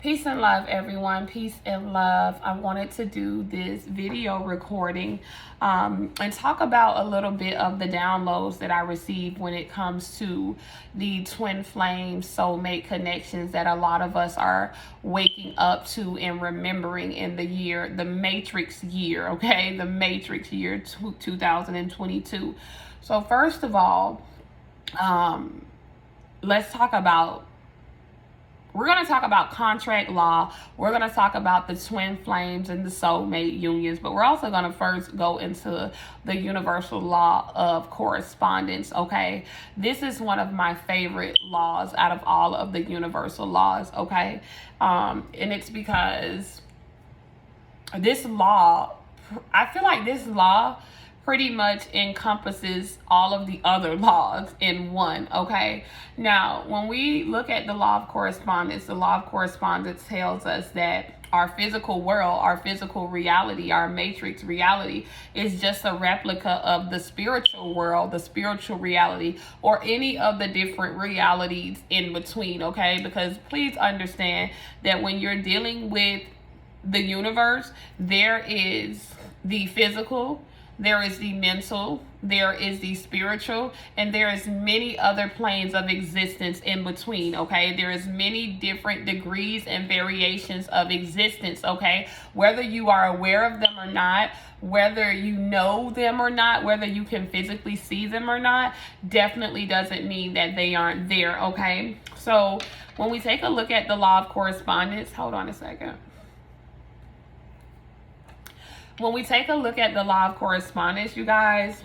Peace and love, everyone. Peace and love. I wanted to do this video recording and talk about a little bit of the downloads that I received when it comes to the twin flame soulmate connections that a lot of us are waking up to and remembering in the Matrix year, okay? The Matrix year 2022. So first of all, let's talk about We're going to talk about contract law. We're going to talk about the twin flames and the soulmate unions, but we're also going to first go into the universal law of correspondence, okay? This is one of my favorite laws out of all of the universal laws, okay? And it's because this law, I feel like this law pretty much encompasses all of the other laws in one, okay? Now, when we look at the law of correspondence, the law of correspondence tells us that our physical world, our physical reality, our matrix reality is just a replica of the spiritual world, the spiritual reality, or any of the different realities in between, okay? Because please understand that when you're dealing with the universe, there is the physical, there is the mental, there is the spiritual, and there is many other planes of existence in between, okay? There is many different degrees and variations of existence, okay? Whether you are aware of them or not, whether you know them or not, whether you can physically see them or not, definitely doesn't mean that they aren't there, okay? So when we take a look at the law of correspondence, hold on a second. When we take a look at the law of correspondence, you guys,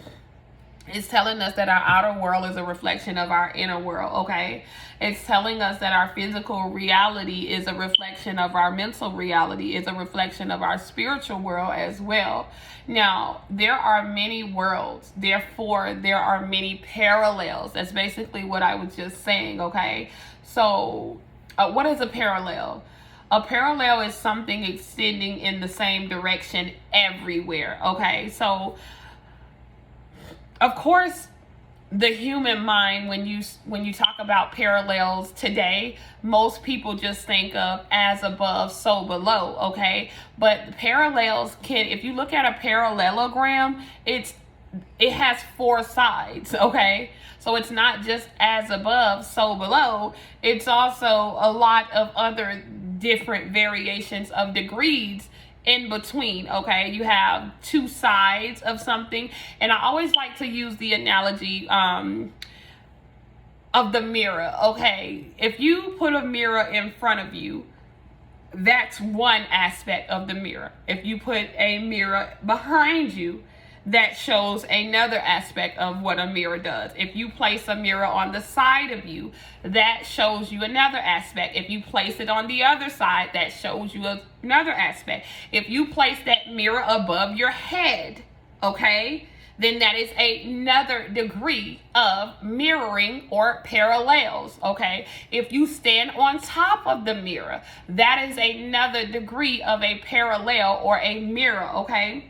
it's telling us that our outer world is a reflection of our inner world, okay? It's telling us that our physical reality is a reflection of our mental reality, is a reflection of our spiritual world as well. Now, there are many worlds, therefore there are many parallels. That's basically what I was just saying, okay? So, what is a parallel? A parallel is something extending in the same direction everywhere, okay? So, of course, the human mind, when you talk about parallels today, most people just think of as above, so below, okay? But parallels can, if you look at a parallelogram, it has four sides, okay? So it's not just as above, so below. It's also a lot of other different variations of degrees in between, okay? You have two sides of something, and I always like to use the analogy of the mirror, okay? If you put a mirror in front of you, that's one aspect of the mirror. If you put a mirror behind you, that shows another aspect of what a mirror does. If you place a mirror on the side of you, that shows you another aspect. If you place it on the other side, that shows you another aspect. If you place that mirror above your head, okay, then that is another degree of mirroring or parallels, okay? If you stand on top of the mirror, that is another degree of a parallel or a mirror, okay?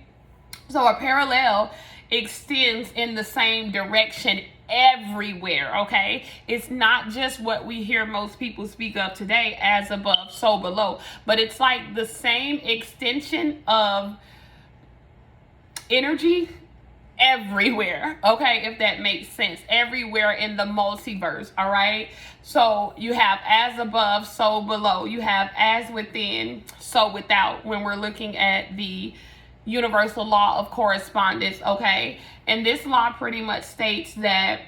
So a parallel extends in the same direction everywhere, okay? It's not just what we hear most people speak of today, as above, so below, but it's like the same extension of energy everywhere, okay? If that makes sense, everywhere in the multiverse, all right? So you have as above, so below. You have as within, so without, when we're looking at the universal law of correspondence, okay? And this law pretty much states that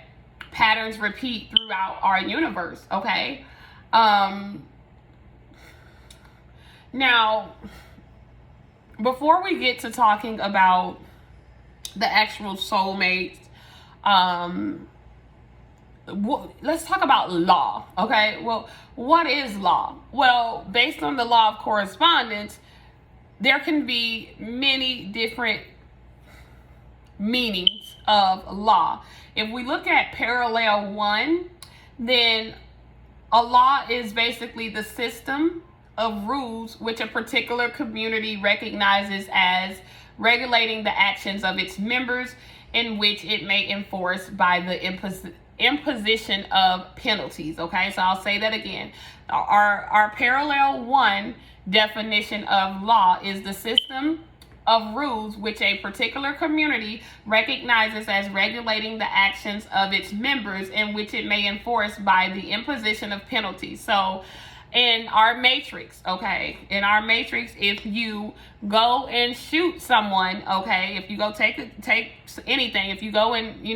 patterns repeat throughout our universe, okay? Now, before we get to talking about the actual soulmates, let's talk about law, okay? Well, what is law? Well, based on the law of correspondence, there can be many different meanings of law. If we look at parallel one, then a law is basically the system of rules which a particular community recognizes as regulating the actions of its members, in which it may enforce by the imposition of penalties. Okay, so I'll say that again. Our parallel 1 definition of law is the system of rules which a particular community recognizes as regulating the actions of its members, in which it may enforce by the imposition of penalties. So in our matrix, okay, if you go and shoot someone, okay, if you go take anything, if you go and,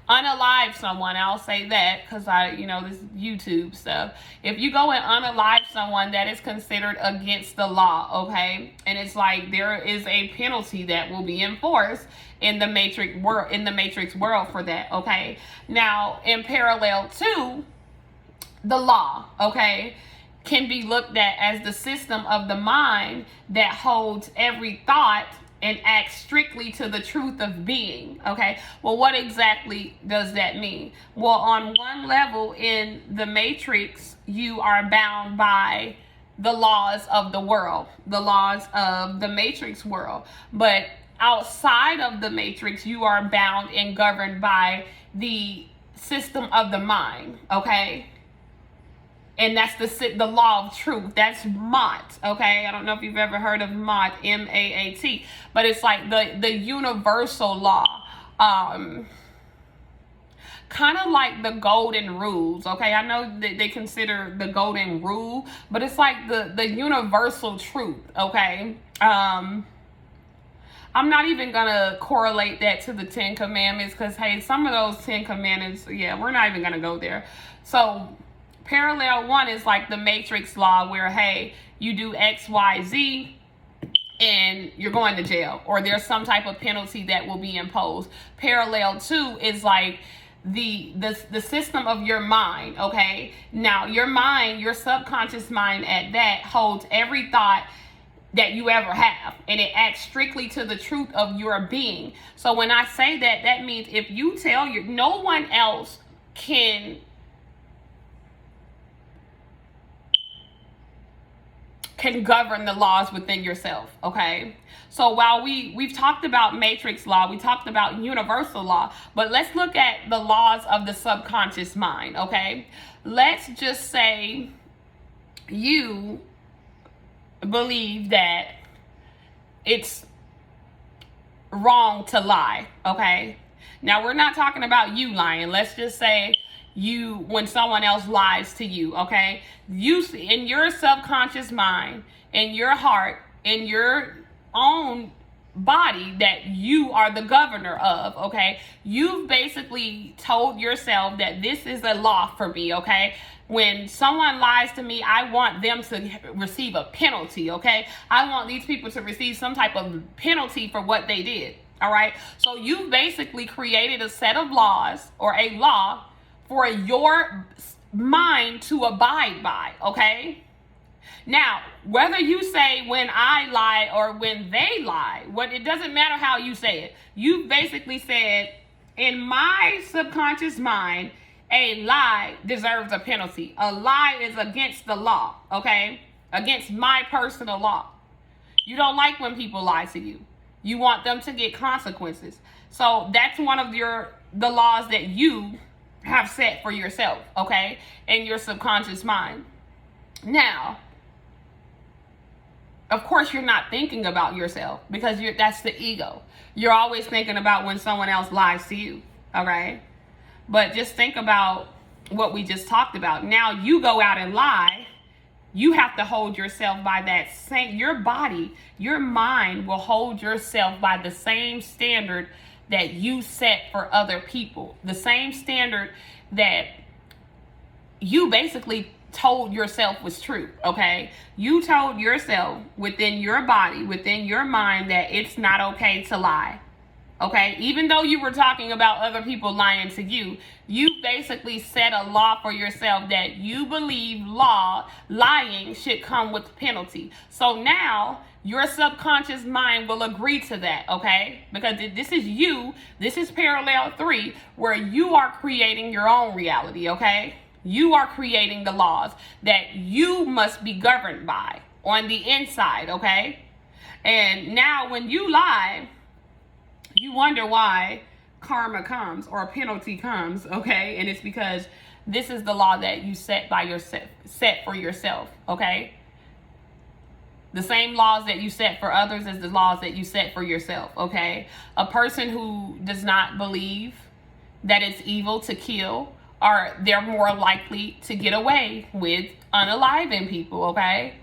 unalive someone, I'll say that because this YouTube stuff. If you go and unalive someone, that is considered against the law, okay? And it's like there is a penalty that will be enforced in the matrix world for that, okay? Now, in parallel 2, the law, okay, can be looked at as the system of the mind that holds every thought and acts strictly to the truth of being. Okay, well, what exactly does that mean? Well, on one level in the matrix, you are bound by the laws of the world, the laws of the matrix world. But outside of the matrix, you are bound and governed by the system of the mind, okay? And that's the law of truth. That's Mott, okay? I don't know if you've ever heard of Mott, M-A-A-T, but it's like the universal law. Kind of like the golden rules, okay? I know that they consider the golden rule, but it's like the universal truth, okay? I'm not even gonna correlate that to the 10 Commandments because, hey, some of those 10 Commandments, yeah, we're not even gonna go there. So parallel 1 is like the matrix law where, hey, you do X, Y, Z, and you're going to jail, or there's some type of penalty that will be imposed. Parallel 2 is like the system of your mind, okay? Now, your mind, your subconscious mind at that, holds every thought that you ever have, and it acts strictly to the truth of your being. So when I say that, that means if you tell no one else can govern the laws within yourself, okay? So while we've talked about matrix law, we talked about universal law, but let's look at the laws of the subconscious mind, okay? Let's just say you believe that it's wrong to lie, okay? Now, we're not talking about you lying. Let's just say when someone else lies to you, okay? You, in your subconscious mind, in your heart, in your own body that you are the governor of, okay? You've basically told yourself that this is a law for me, okay? When someone lies to me, I want them to receive a penalty, okay? I want these people to receive some type of penalty for what they did, all right? So you've basically created a set of laws or a law for your mind to abide by, okay? Now, whether you say when I lie or when they lie, it doesn't matter how you say it. You basically said, in my subconscious mind, a lie deserves a penalty. A lie is against the law, okay? Against my personal law. You don't like when people lie to you. You want them to get consequences. So that's one of the laws that you have set for yourself, okay? In your subconscious mind. Now, of course, you're not thinking about yourself because that's the ego. You're always thinking about when someone else lies to you, okay? But just think about what we just talked about. Now you go out and lie. You have to hold yourself by that same, your body, your mind will hold yourself by the same standard that you set for other people. The same standard that you basically told yourself was true, okay? You told yourself within your body, within your mind, that it's not okay to lie, okay? Even though you were talking about other people lying to you, you basically set a law for yourself that you believe lying should come with penalty. So now your subconscious mind will agree to that, okay? Because this is parallel 3, where you are creating your own reality, okay? You are creating the laws that you must be governed by on the inside, okay? And now when you lie, you wonder why karma comes or a penalty comes, okay? And it's because this is the law that you set for yourself, okay? The same laws that you set for others is the laws that you set for yourself, okay? A person who does not believe that it's evil to kill, or they're more likely to get away with unaliving people, okay?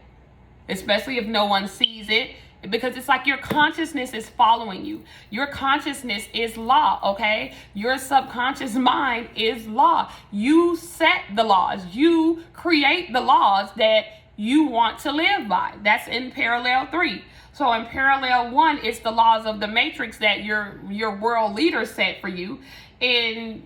Especially if no one sees it, because it's like your consciousness is following you. Your consciousness is law, okay? Your subconscious mind is law. You set the laws. You create the laws that you want to live by. That's in parallel 3. So in parallel 1, it's the laws of the matrix that your world leader set for you. In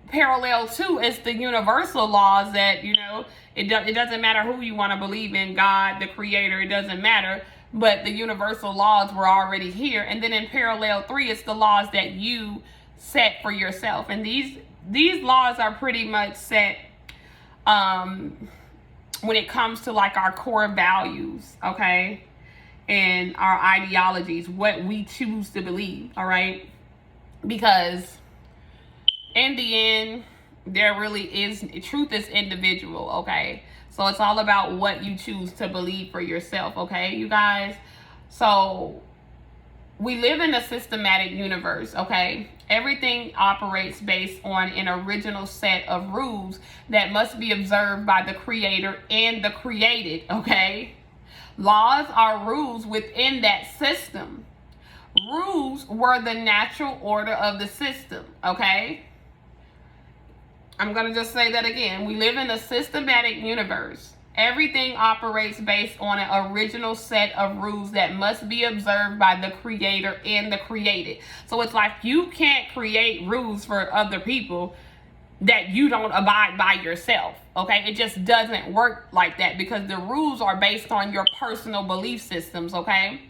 parallel 2, it's the universal laws that, you know, it doesn't matter who you want to believe in, God, the creator, it doesn't matter. But the universal laws were already here. And then in parallel 3, it's the laws that you set for yourself. And these laws are pretty much set when it comes to like our core values, okay? And our ideologies, what we choose to believe, all right? Because in the end, there really is, truth is individual, okay? So it's all about what you choose to believe for yourself, okay, you guys? So we live in a systematic universe, okay? Everything operates based on an original set of rules that must be observed by the creator and the created, okay? Laws are rules within that system. Rules were the natural order of the system, okay? I'm going to just say that again. We live in a systematic universe. Everything operates based on an original set of rules that must be observed by the creator and the created. So it's like you can't create rules for other people that you don't abide by yourself, okay? It just doesn't work like that because the rules are based on your personal belief systems, okay?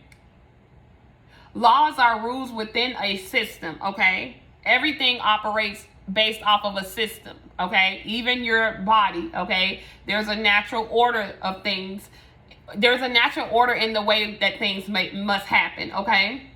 Laws are rules within a system, okay? Everything operates based off of a system, okay? Even your body, okay? There's a natural order of things. There's a natural order in the way that things must happen, okay?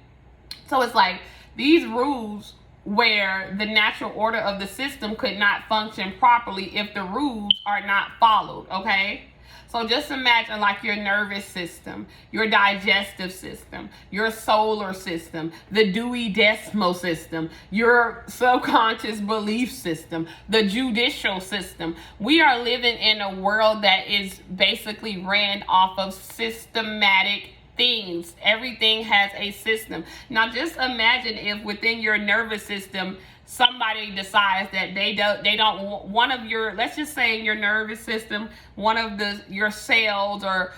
So it's like these rules where the natural order of the system could not function properly if the rules are not followed, okay? So just imagine like your nervous system, your digestive system, your solar system, the Dewey Decimal system, your subconscious belief system, the judicial system. We are living in a world that is basically ran off of systematic things. Everything has a system. Now just imagine if within your nervous system somebody decides that they don't want one of your, let's just say in your nervous system, one of your cells or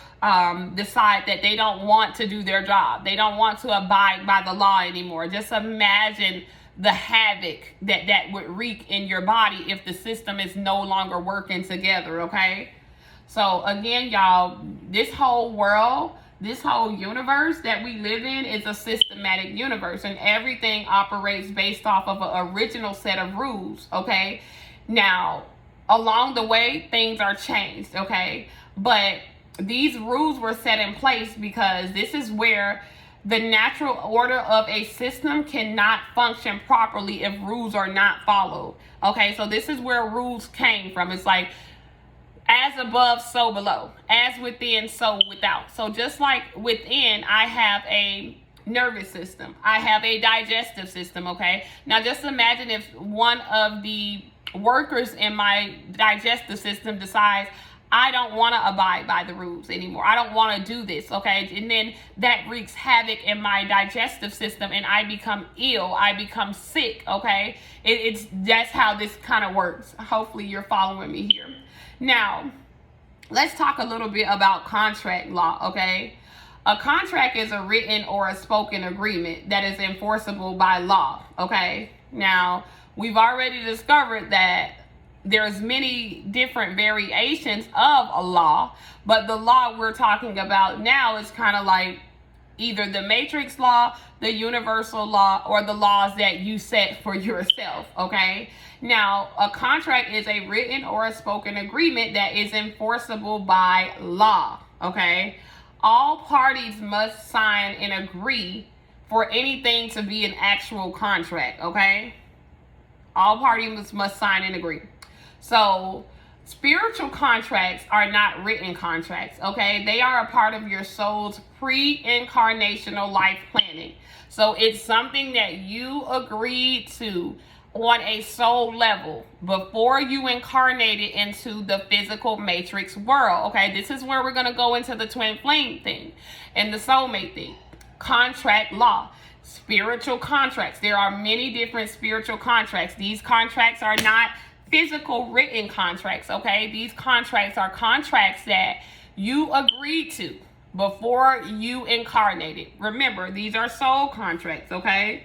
decide that they don't want to do their job. They don't want to abide by the law anymore. Just imagine the havoc that would wreak in your body if the system is no longer working together, okay? So again, y'all, this whole world, this whole universe that we live in is a systematic universe, and everything operates based off of an original set of rules, okay? Now, along the way, things are changed, okay? But these rules were set in place because this is where the natural order of a system cannot function properly if rules are not followed, okay? So this is where rules came from. It's like, as above, so below. As within, so without. So just like within, I have a nervous system. I have a digestive system, okay? Now just imagine if one of the workers in my digestive system decides, I don't want to abide by the rules anymore. I don't want to do this, okay? And then that wreaks havoc in my digestive system and I become ill. I become sick, okay? That's how this kind of works. Hopefully you're following me here. Now, let's talk a little bit about contract law, okay? A contract is a written or a spoken agreement that is enforceable by law, okay? Now, we've already discovered that there's many different variations of a law, but the law we're talking about now is kind of like either the matrix law, the universal law, or the laws that you set for yourself, okay? Now, a contract is a written or a spoken agreement that is enforceable by law, okay? All parties must sign and agree for anything to be an actual contract, okay? All parties must sign and agree. So spiritual contracts are not written contracts, okay? They are a part of your soul's pre-incarnational life planning. So it's something that you agreed to on a soul level before you incarnated into the physical matrix world, okay? This is where we're going to go into the twin flame thing and the soulmate thing. Contract law. Spiritual contracts. There are many different spiritual contracts. These contracts are not physical written contracts, okay? These contracts are contracts that you agreed to before you incarnated. Remember, these are soul contracts, okay?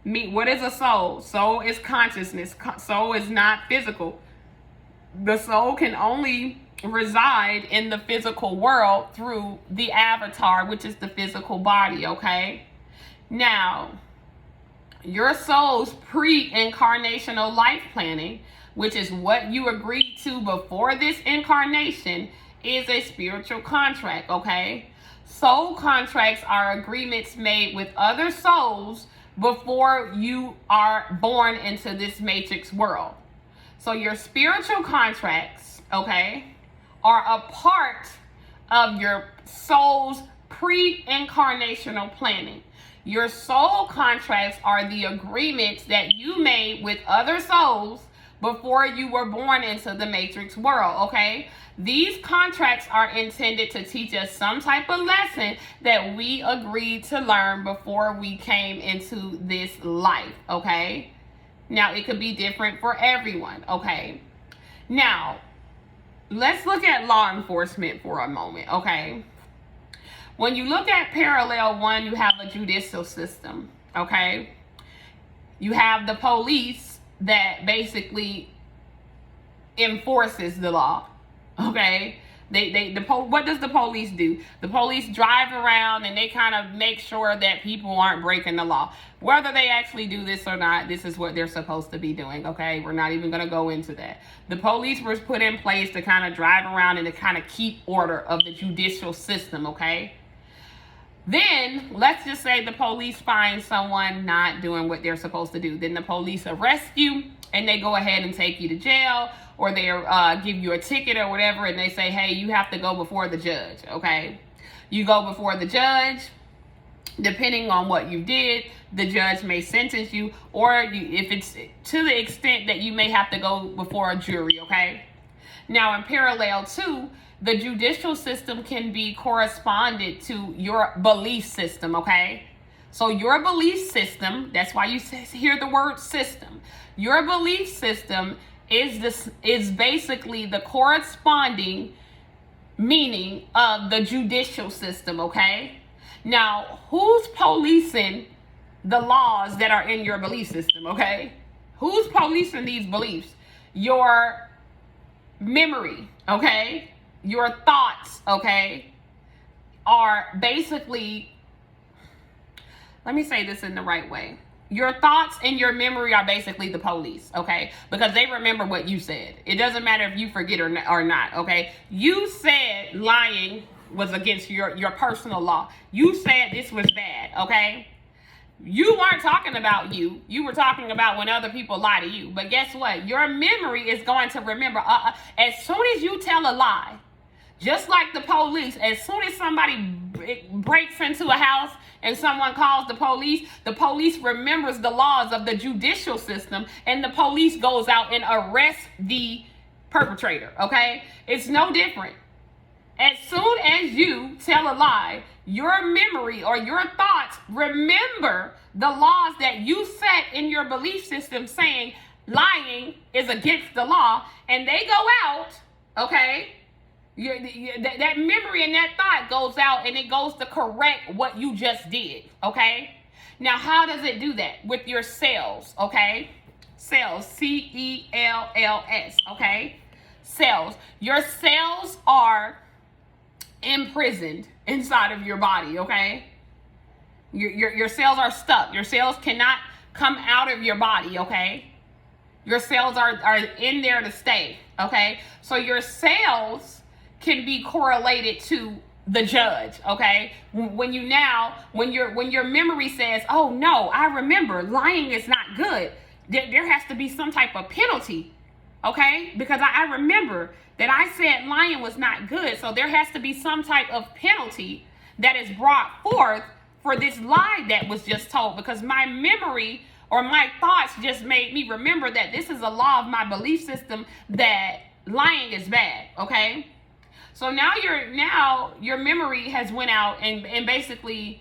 What is a soul? Soul is consciousness. Soul is not physical. The soul can only reside in the physical world through the avatar, which is the physical body, okay? Now, your soul's pre-incarnational life planning, which is what you agreed to before this incarnation, is a spiritual contract, okay? Soul contracts are agreements made with other souls before you are born into this matrix world. So your spiritual contracts, okay, are a part of your soul's pre-incarnational planning. Your soul contracts are the agreements that you made with other souls before you were born into the matrix world, okay? These contracts are intended to teach us some type of lesson that we agreed to learn before we came into this life, okay? Now, it could be different for everyone, okay? Now, let's look at law enforcement for a moment, okay? When you look at parallel one, you have a judicial system, okay? You have the police that basically enforces the law, okay? What does the police do? The police drive around and they kind of make sure that people aren't breaking the law. Whether they actually do this or not, this is what they're supposed to be doing, okay? We're not even going to go into that. The police was put in place to kind of drive around and to kind of keep order of the judicial system, okay? Then, let's just say the police find someone not doing what they're supposed to do. Then the police arrest you and they go ahead and take you to jail, or they give you a ticket or whatever, and they say, hey, you have to go before the judge, okay? You go before the judge. Depending on what you did, the judge may sentence you, or if it's to the extent that you may have to go before a jury, okay? Now, in parallel two, the judicial system can be corresponded to your belief system, okay? So your belief system, that's why you hear the word system. Your belief system is basically the corresponding meaning of the judicial system, okay? Now, who's policing the laws that are in your belief system, okay? Who's policing these beliefs? Your memory, okay? Your thoughts, okay, are basically, let me say this in the right way. Your thoughts and your memory are basically the police, okay? Because they remember what you said. It doesn't matter if you forget or not, okay? You said lying was against your personal law. You said this was bad, okay? You weren't talking about you. You were talking about when other people lie to you. But guess what? Your memory is going to remember. As soon as you tell a lie, just like the police, as soon as somebody breaks into a house and someone calls the police remembers the laws of the judicial system, and the police goes out and arrests the perpetrator, okay? It's no different. As soon as you tell a lie, your memory or your thoughts remember the laws that you set in your belief system saying lying is against the law, and they go out, okay? That memory and that thought goes out and it goes to correct what you just did, okay? Now, how does it do that? With your cells, okay? Cells, cells, okay? Cells. Your cells are imprisoned inside of your body, okay? Your cells are stuck. Your cells cannot come out of your body, okay? Your cells are in there to stay, okay? So your cells can be correlated to the judge, okay? When your memory says, oh no, I remember, lying is not good, there has to be some type of penalty, okay? Because I remember that I said lying was not good, so there has to be some type of penalty that is brought forth for this lie that was just told, because my memory or my thoughts just made me remember that this is a law of my belief system that lying is bad, okay? So now your memory has went out and basically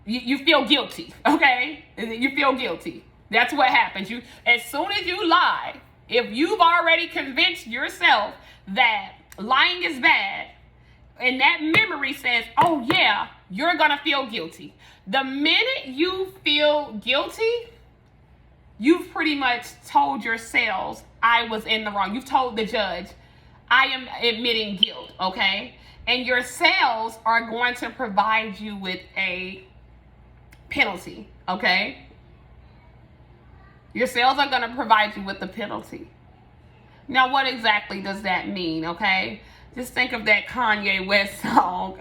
you feel guilty, okay? You feel guilty. That's what happens. You, as soon as you lie, if you've already convinced yourself that lying is bad, and that memory says, oh yeah, you're gonna feel guilty. The minute you feel guilty, you've pretty much told your cells, I was in the wrong. You've told the judge, I am admitting guilt, okay? And your cells are going to provide you with a penalty, okay? Your cells are going to provide you with the penalty. Now, what exactly does that mean, okay? Just think of that Kanye West song,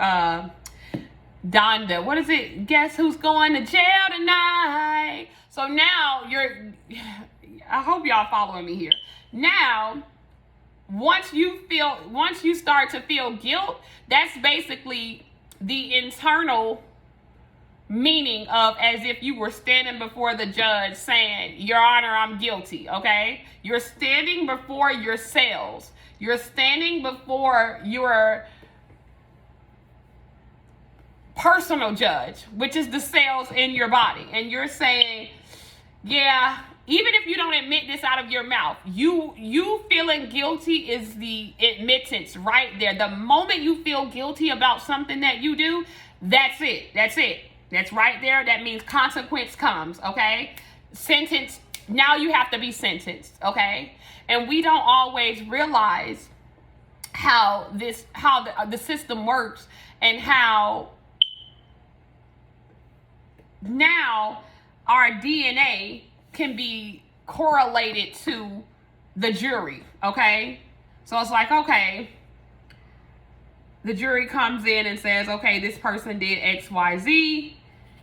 Donda. What is it? Guess who's going to jail tonight? So now I hope y'all following me here. Now, once you start to feel guilt, that's basically the internal meaning of as if you were standing before the judge saying, Your Honor, I'm guilty, okay? You're standing before your cells. You're standing before your personal judge, which is the cells in your body. And you're saying, yeah, even if you don't admit this out of your mouth, you feeling guilty is the admittance right there. The moment you feel guilty about something that you do, that's it. That's it. That's right there. That means consequence comes, okay? Sentence, now you have to be sentenced, okay? And we don't always realize how the system works, and how now our DNA can be correlated to the jury, okay? So it's like, okay, the jury comes in and says, okay, this person did X, Y, Z,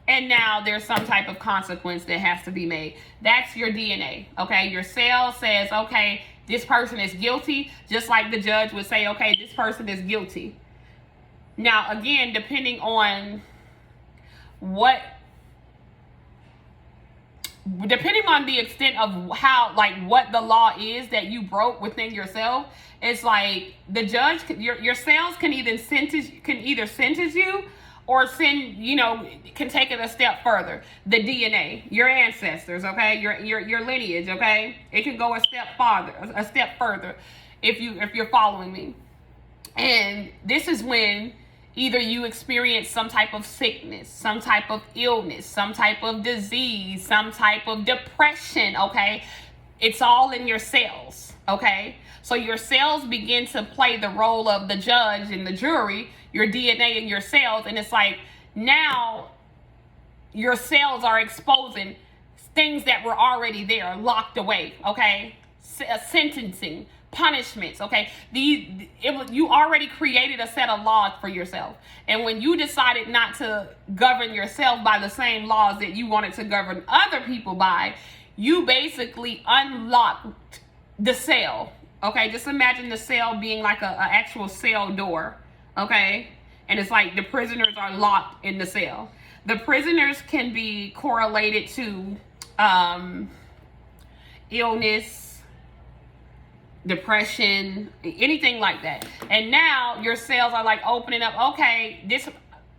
and now there's some type of consequence that has to be made. That's your DNA, okay? Your cell says, okay, this person is guilty, just like the judge would say, okay, this person is guilty. Now, again, depending on the extent of how, like, what the law is that you broke within yourself, it's like the judge, your cells can either sentence you or can take it a step further. The DNA, your ancestors, okay, your lineage, okay, it can go a step further if you're following me. And this is when either you experience some type of sickness, some type of illness, some type of disease, some type of depression, okay? It's all in your cells, okay? So your cells begin to play the role of the judge and the jury, your DNA and your cells, and it's like now your cells are exposing things that were already there, locked away, okay? Sentencing, punishments, okay? You already created a set of laws for yourself. And when you decided not to govern yourself by the same laws that you wanted to govern other people by, you basically unlocked the cell, okay? Just imagine the cell being like a actual cell door, okay? And it's like the prisoners are locked in the cell. The prisoners can be correlated to illness, depression, anything like that. And now your cells are like opening up, okay,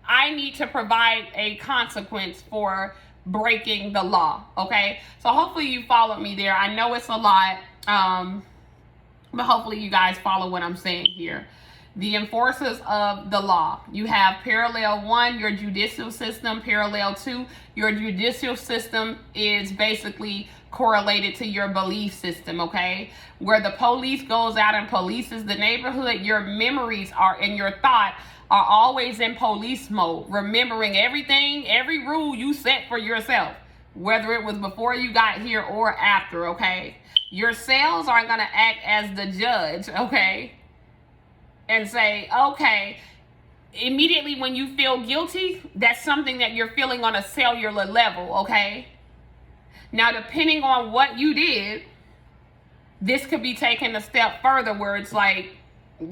I need to provide a consequence for breaking the law, okay? So hopefully you followed me there. I know it's a lot, but hopefully you guys follow what I'm saying here. The enforcers of the law. You have parallel 1, your judicial system. Parallel 2, your judicial system is basically correlated to your belief system, okay? Where the police goes out and polices the neighborhood, your memories and your thought are always in police mode, remembering everything, every rule you set for yourself, whether it was before you got here or after, okay? Your cells are gonna act as the judge, okay? And say, okay, immediately when you feel guilty, that's something that you're feeling on a cellular level, okay? Now, depending on what you did, this could be taken a step further where it's like,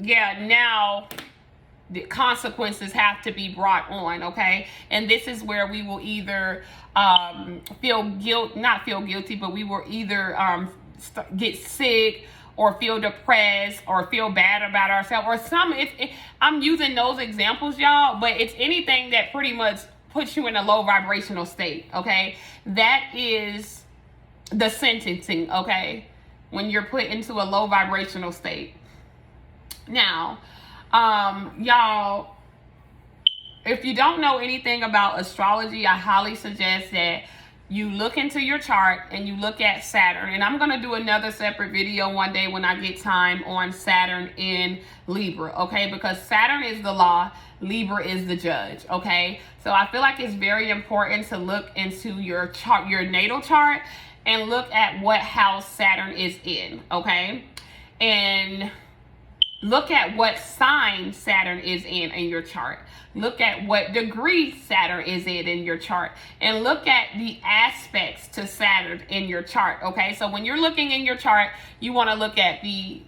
yeah, now the consequences have to be brought on, okay? And this is where we will either not feel guilty, but we will either get sick or feel depressed or feel bad about ourselves, or I'm using those examples, y'all, but it's anything that pretty much puts you in a low vibrational state, okay? That is the sentencing, okay? When you're put into a low vibrational state. Now, y'all, if you don't know anything about astrology, I highly suggest that you look into your chart and you look at Saturn. And I'm going to do another separate video one day when I get time on Saturn in Libra, okay? Because Saturn is the law, Libra is the judge, okay? So I feel like it's very important to look into your chart, your natal chart, and look at what house Saturn is in, okay? And look at what sign Saturn is in your chart. Look at what degree Saturn is in your chart. And look at the aspects to Saturn in your chart, okay? So when you're looking in your chart, you want to look at the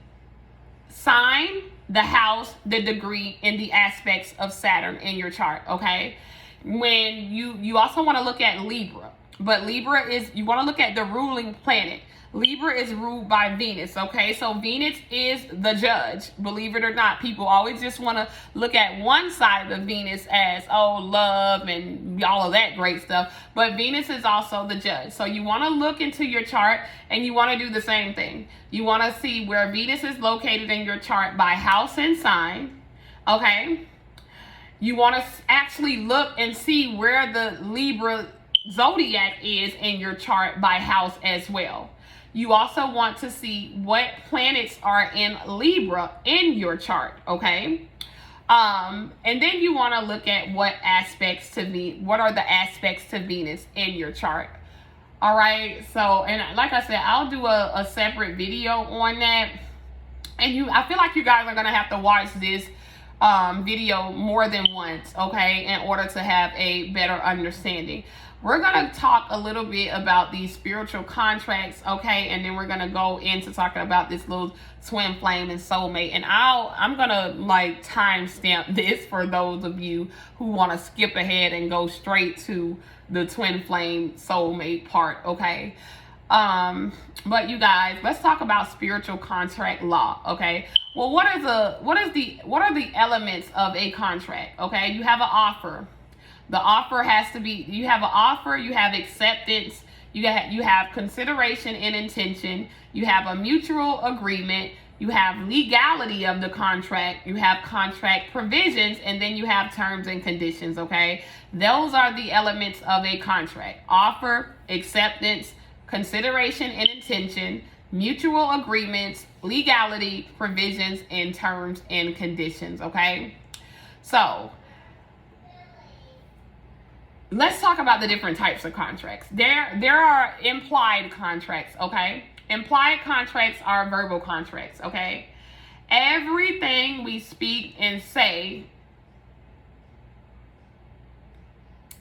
sign, the house, the degree, and the aspects of Saturn in your chart, okay? When you also want to look at Libra. But Libra is, you want to look at the ruling planet. Libra is ruled by Venus, okay? So Venus is the judge. Believe it or not, people always just want to look at one side of Venus as, oh, love and all of that great stuff. But Venus is also the judge. So you want to look into your chart and you want to do the same thing. You want to see where Venus is located in your chart by house and sign, okay? You want to actually look and see where the Libra zodiac is in your chart by house as well. You also want to see what planets are in Libra in your chart, okay? And then you want to look at what are the aspects to Venus in your chart. All right, so, and like I said, I'll do a separate video on that. And I feel like you guys are going to have to watch this video more than once, okay, in order to have a better understanding. We're going to talk a little bit about these spiritual contracts, okay, and then we're going to go into talking about this little twin flame and soulmate. And I'm going to like timestamp this for those of you who want to skip ahead and go straight to the twin flame soulmate part, okay? But you guys, let's talk about spiritual contract law, okay? Well, what are the elements of a contract, okay? You have an offer. The offer has to be, you have an offer, you have acceptance, you have consideration and intention, you have a mutual agreement, you have legality of the contract, you have contract provisions, and then you have terms and conditions, okay? Those are the elements of a contract: offer, acceptance, consideration and intention, mutual agreements, legality, provisions, and terms and conditions, okay? So let's talk about the different types of contracts. There are implied contracts, okay? Implied contracts are verbal contracts, okay? Everything we speak and say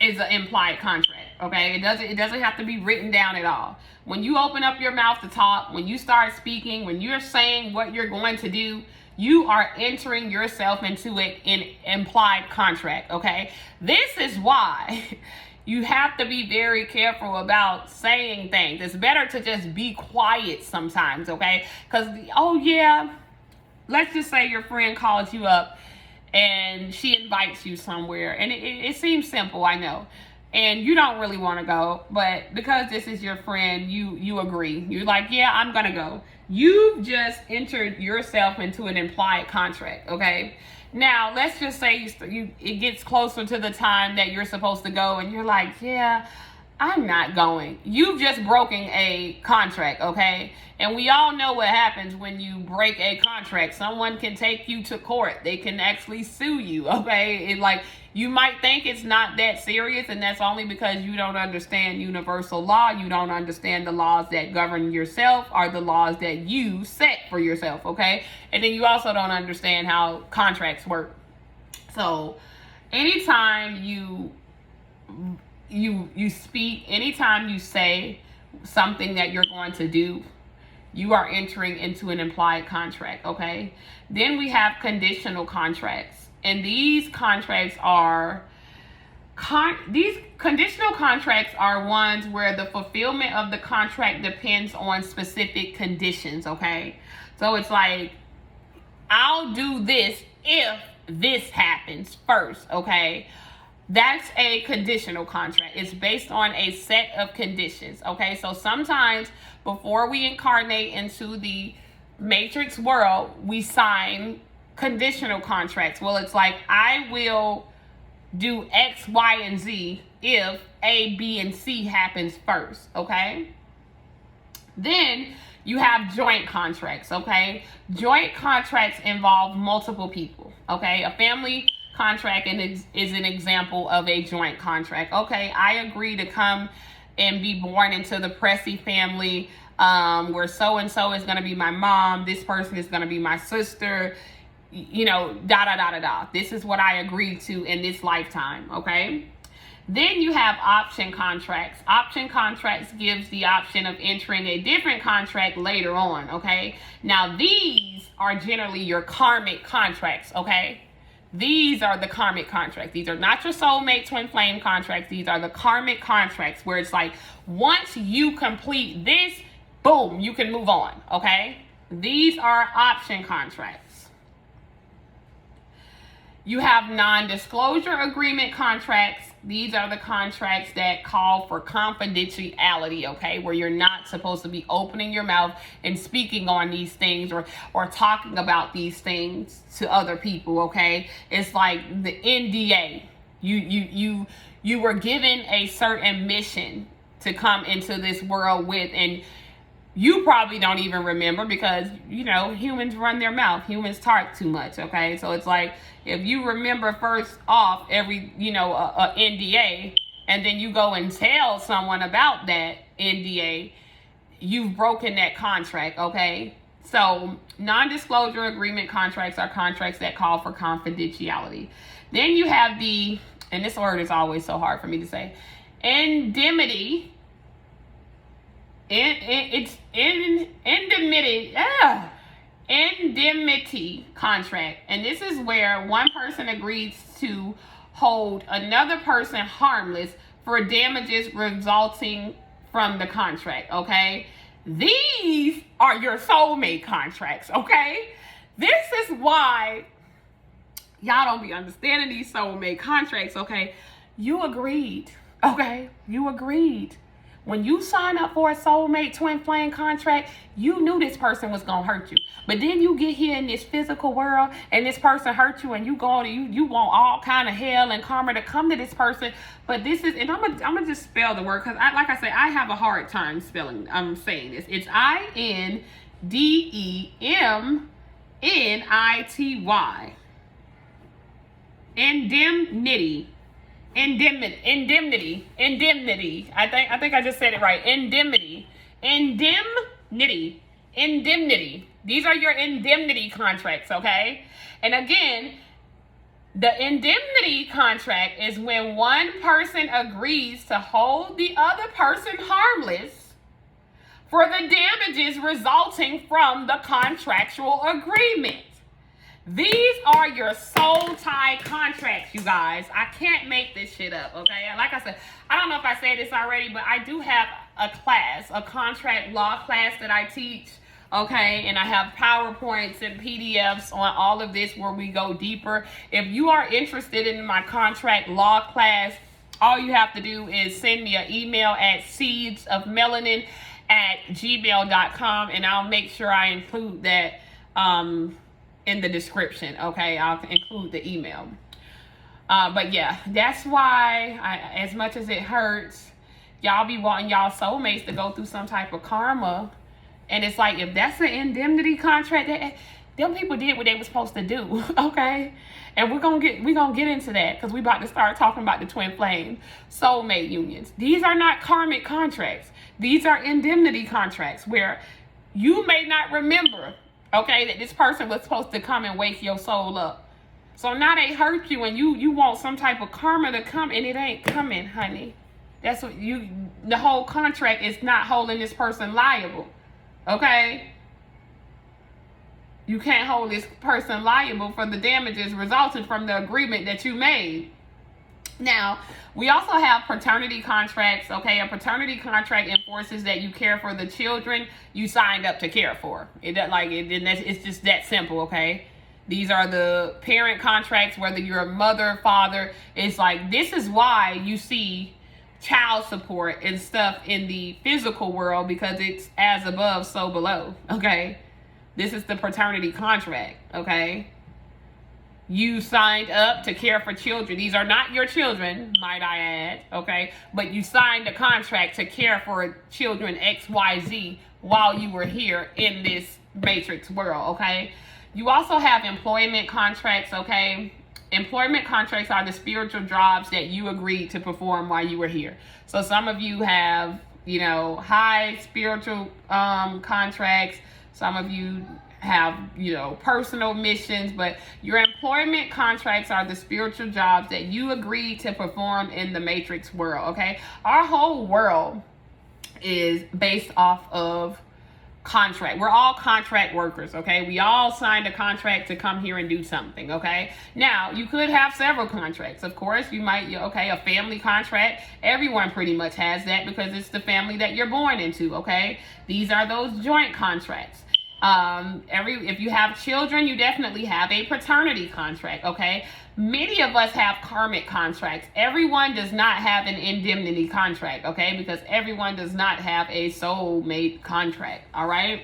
is an implied contract, okay? It doesn't have to be written down at all. When you open up your mouth to talk, when you start speaking, when you're saying what you're going to do, you are entering yourself into an implied contract, okay? This is why you have to be very careful about saying things. It's better to just be quiet sometimes, okay? Because, oh yeah, let's just say your friend calls you up and she invites you somewhere, and it seems simple, I know, and you don't really want to go, but because this is your friend, you agree. You're like, yeah, I'm gonna go. You've just entered yourself into an implied contract, okay? Now, let's just say it gets closer to the time that you're supposed to go, and you're like, yeah, I'm not going. You've just broken a contract, okay? And we all know what happens when you break a contract. Someone can take you to court. They can actually sue you, okay? You might think it's not that serious, and that's only because you don't understand universal law. You don't understand the laws that govern yourself or the laws that you set for yourself, okay? And then you also don't understand how contracts work. So anytime you speak, anytime you say something that you're going to do, you are entering into an implied contract, okay? Then we have conditional contracts. And these contracts are these conditional contracts are ones where the fulfillment of the contract depends on specific conditions, okay? So it's like, I'll do this if this happens first, okay? That's a conditional contract. It's based on a set of conditions, okay? So sometimes before we incarnate into the matrix world, we sign conditional contracts. Well, it's like, I will do X, Y, and Z if A, B, and C happens first, okay? Then you have joint contracts, okay? Joint contracts involve multiple people, okay? A family contract is an example of a joint contract. Okay, I agree to come and be born into the Pressy family, where so-and-so is going to be my mom, this person is going to be my sister, you know, This is what I agreed to in this lifetime, okay? Then you have option contracts. Option contracts gives the option of entering a different contract later on, okay? Now, these are generally your karmic contracts, okay? These are the karmic contracts. These are not your soulmate twin flame contracts. These are the karmic contracts where it's like, once you complete this, boom, you can move on, okay? These are option contracts. You have non-disclosure agreement contracts. These are the contracts that call for confidentiality, okay? Where you're not supposed to be opening your mouth and speaking on these things or talking about these things to other people, okay? It's like the NDA. You were given a certain mission to come into this world with, and you probably don't even remember because, you know, humans run their mouth. Humans talk too much, okay? So it's like, if you remember first off every, you know, a NDA, and then you go and tell someone about that NDA, you've broken that contract, okay? So non-disclosure agreement contracts are contracts that call for confidentiality. Then you have the, and this word is always so hard for me to say, indemnity. Indemnity contract. And this is where one person agrees to hold another person harmless for damages resulting from the contract, okay? These are your soulmate contracts, okay? This is why y'all don't be understanding these soulmate contracts, okay? You agreed, okay? You agreed. When you sign up for a soulmate twin flame contract, you knew this person was going to hurt you. But then you get here in this physical world and this person hurt you and you go to, you want all kind of hell and karma to come to this person. But this is, and I'm gonna just spell the word because like I said, I have a hard time saying this. It's INDEMNITY. Indemnity. I think I just said it right. Indemnity. These are your indemnity contracts, okay? And again, the indemnity contract is when one person agrees to hold the other person harmless for the damages resulting from the contractual agreement. These are your soul tie contracts, you guys. I can't make this shit up, okay? Like I said, I don't know if I said this already, but I do have a class, a contract law class that I teach, okay? And I have PowerPoints and PDFs on all of this where we go deeper. If you are interested in my contract law class, all you have to do is send me an email at seedsofmelanin@gmail.com, and I'll make sure I include that in the description, okay? I'll include the email. But yeah, that's why, as much as it hurts, y'all be wanting y'all soulmates to go through some type of karma. And it's like, if that's an indemnity contract, them people did what they were supposed to do, okay? And we're gonna get into that because we about to start talking about the twin flame soulmate unions. These are not karmic contracts. These are indemnity contracts where you may not remember, okay, that this person was supposed to come and wake your soul up. So now they hurt you and you want some type of karma to come, and it ain't coming, honey. That's what the whole contract is not holding this person liable. Okay? You can't hold this person liable for the damages resulting from the agreement that you made. Now, we also have paternity contracts, okay? A paternity contract enforces that you care for the children you signed up to care for. It's just that simple, okay? These are the parent contracts, whether you're a mother, father. It's like, this is why you see child support and stuff in the physical world, because it's as above, so below, okay? This is the paternity contract, okay? You signed up to care for children. These are not your children, might I add, okay? But you signed a contract to care for children XYZ while you were here in this matrix world, okay? You also have employment contracts, okay? Employment contracts are the spiritual jobs that you agreed to perform while you were here. So some of you have, high spiritual contracts. Some of you have, personal missions, but your employment contracts are the spiritual jobs that you agreed to perform in the matrix world, okay? Our whole world is based off of contract. We're all contract workers, okay? We all signed a contract to come here and do something, okay? Now, you could have several contracts. Of course, you might, a family contract. Everyone pretty much has that because it's the family that you're born into, okay? These are those joint contracts. If you have children, you definitely have a paternity contract, okay? Many of us have karmic contracts. Everyone does not have an indemnity contract, okay? Because everyone does not have a soulmate contract, all right?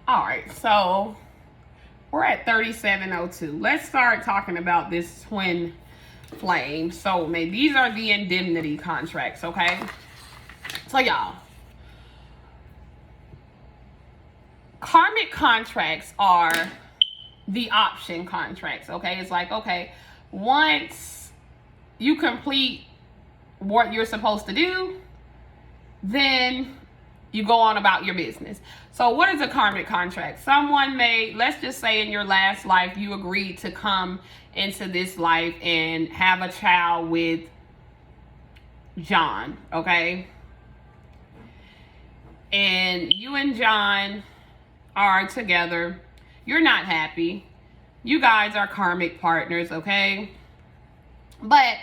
All right, so we're at 3702. Let's start talking about this twin flame soulmate. These are the indemnity contracts, okay? So y'all, karmic contracts are the option contracts, okay? It's like, okay, once you complete what you're supposed to do, then you go on about your business. So what is a karmic contract? Someone let's just say in your last life, you agreed to come into this life and have a child with John, okay? And you and John are together. You're not happy. You guys are karmic partners, okay? But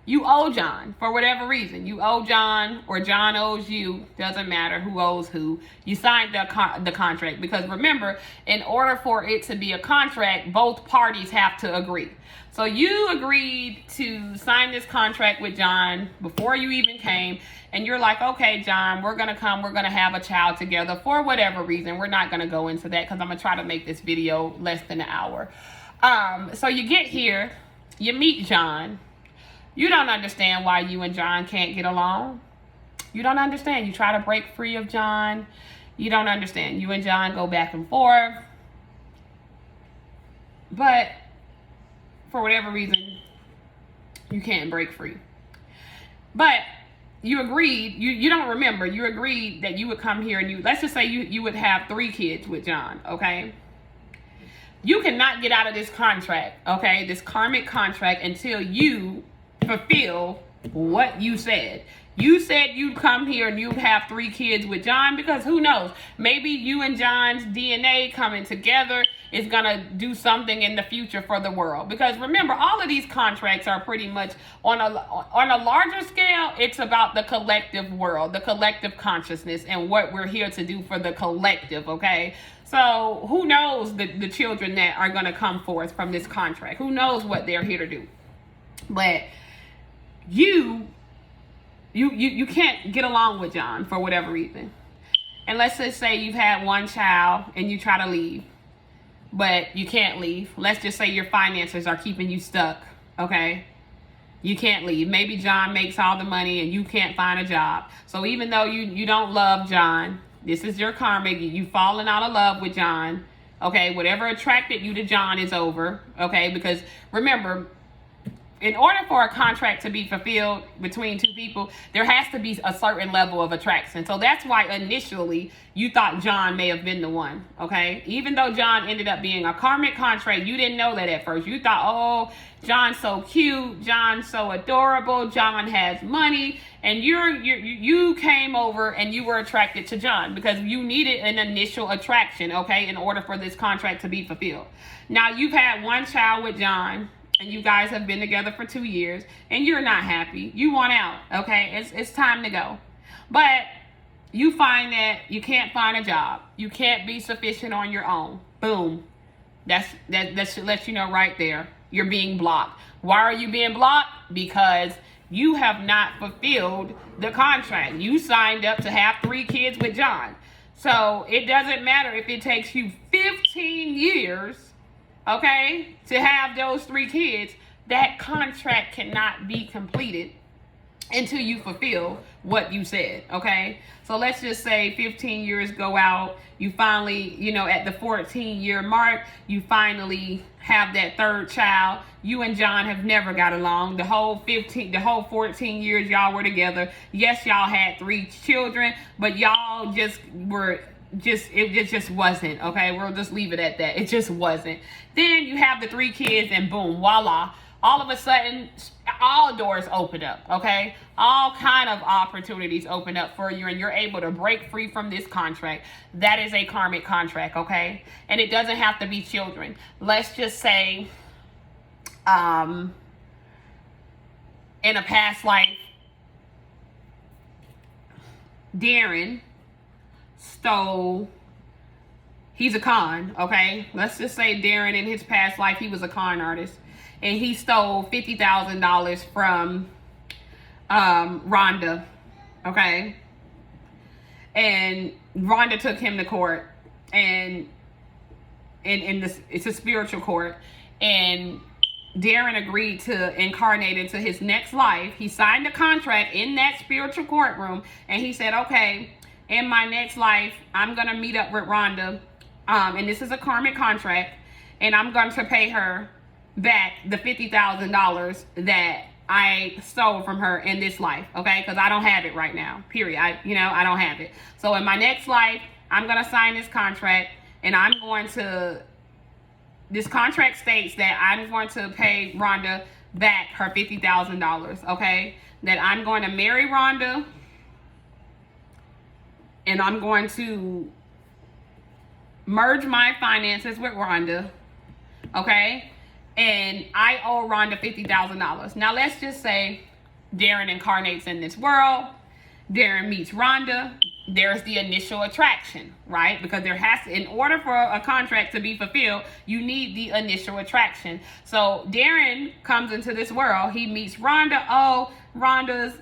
you owe John for whatever reason. You owe John, or John owes you. Doesn't matter who owes who. You signed the contract, because remember, in order for it to be a contract, both parties have to agree. So you agreed to sign this contract with John before you even came, and you're like, okay, John, we're gonna come, we're gonna have a child together for whatever reason. We're not gonna go into that because I'm gonna try to make this video less than an hour. So you get here, you meet John. You don't understand why you and John can't get along. You don't understand. You try to break free of John. You don't understand. You and John go back and forth. But for whatever reason, you can't break free. But you agreed, you don't remember, you agreed that you would come here and let's just say you would have 3 kids with John, okay? You cannot get out of this contract, okay? This karmic contract until you fulfill what you said. You said you'd come here and you'd have 3 kids with John, because who knows? Maybe you and John's DNA coming together is going to do something in the future for the world. Because remember, all of these contracts are pretty much on a larger scale. It's about the collective world, the collective consciousness, and what we're here to do for the collective, okay? So who knows the children that are going to come forth from this contract? Who knows what they're here to do? But you can't get along with John for whatever reason. And let's just say you've had 1 child and you try to leave, but you can't leave. Let's just say your finances are keeping you stuck, okay? You can't leave. Maybe John makes all the money and you can't find a job. So even though you don't love John, This is your karma. You've fallen out of love with John. Okay, whatever attracted you to John is over. Okay, because remember, in order for a contract to be fulfilled between two people, there has to be a certain level of attraction. So that's why initially you thought John may have been the one, okay? Even though John ended up being a karmic contract, you didn't know that at first. You thought, oh, John's so cute, John's so adorable, John has money, and you came over and you were attracted to John because you needed an initial attraction, okay, in order for this contract to be fulfilled. Now, you've had one child with John, and you guys have been together for 2 years, and you're not happy. You want out, okay? It's time to go. But you find that you can't find a job. You can't be sufficient on your own. Boom. That should let you know right there. You're being blocked. Why are you being blocked? Because you have not fulfilled the contract. You signed up to have 3 kids with John. So it doesn't matter if it takes you 15 years, okay, to have those 3 kids. That contract cannot be completed until you fulfill what you said, okay? So let's just say 15 years go out, you finally, at the 14-year mark, you finally have that 3rd child. You and John have never got along. The whole 14 years y'all were together. Yes, y'all had 3 children, but y'all it just wasn't, okay? We'll just leave it at that. It just wasn't. Then you have the 3 kids and boom, voila. All of a sudden, all doors open up, okay? All kind of opportunities open up for you, and you're able to break free from this contract. That is a karmic contract, okay? And it doesn't have to be children. Let's just say, in a past life, Darren stole, he's a con, okay? Let's just say Darren in his past life, he was a con artist. And he stole $50,000 from Rhonda, okay? And Rhonda took him to court, and it's a spiritual court. And Darren agreed to incarnate into his next life. He signed a contract in that spiritual courtroom, and he said, okay, in my next life, I'm going to meet up with Rhonda, and this is a karmic contract, and I'm going to pay her back the $50,000 that I stole from her in this life, okay? Because I don't have it right now, period. I don't have it. So in my next life, I'm going to sign this contract, and this contract states that I'm going to pay Rhonda back her $50,000, okay? That I'm going to marry Rhonda, and I'm going to merge my finances with Rhonda, okay? And I owe Rhonda $50,000. Now, let's just say Darren incarnates in this world. Darren meets Rhonda. There's the initial attraction, right? Because in order for a contract to be fulfilled, you need the initial attraction. So Darren comes into this world. He meets Rhonda. Oh, Rhonda's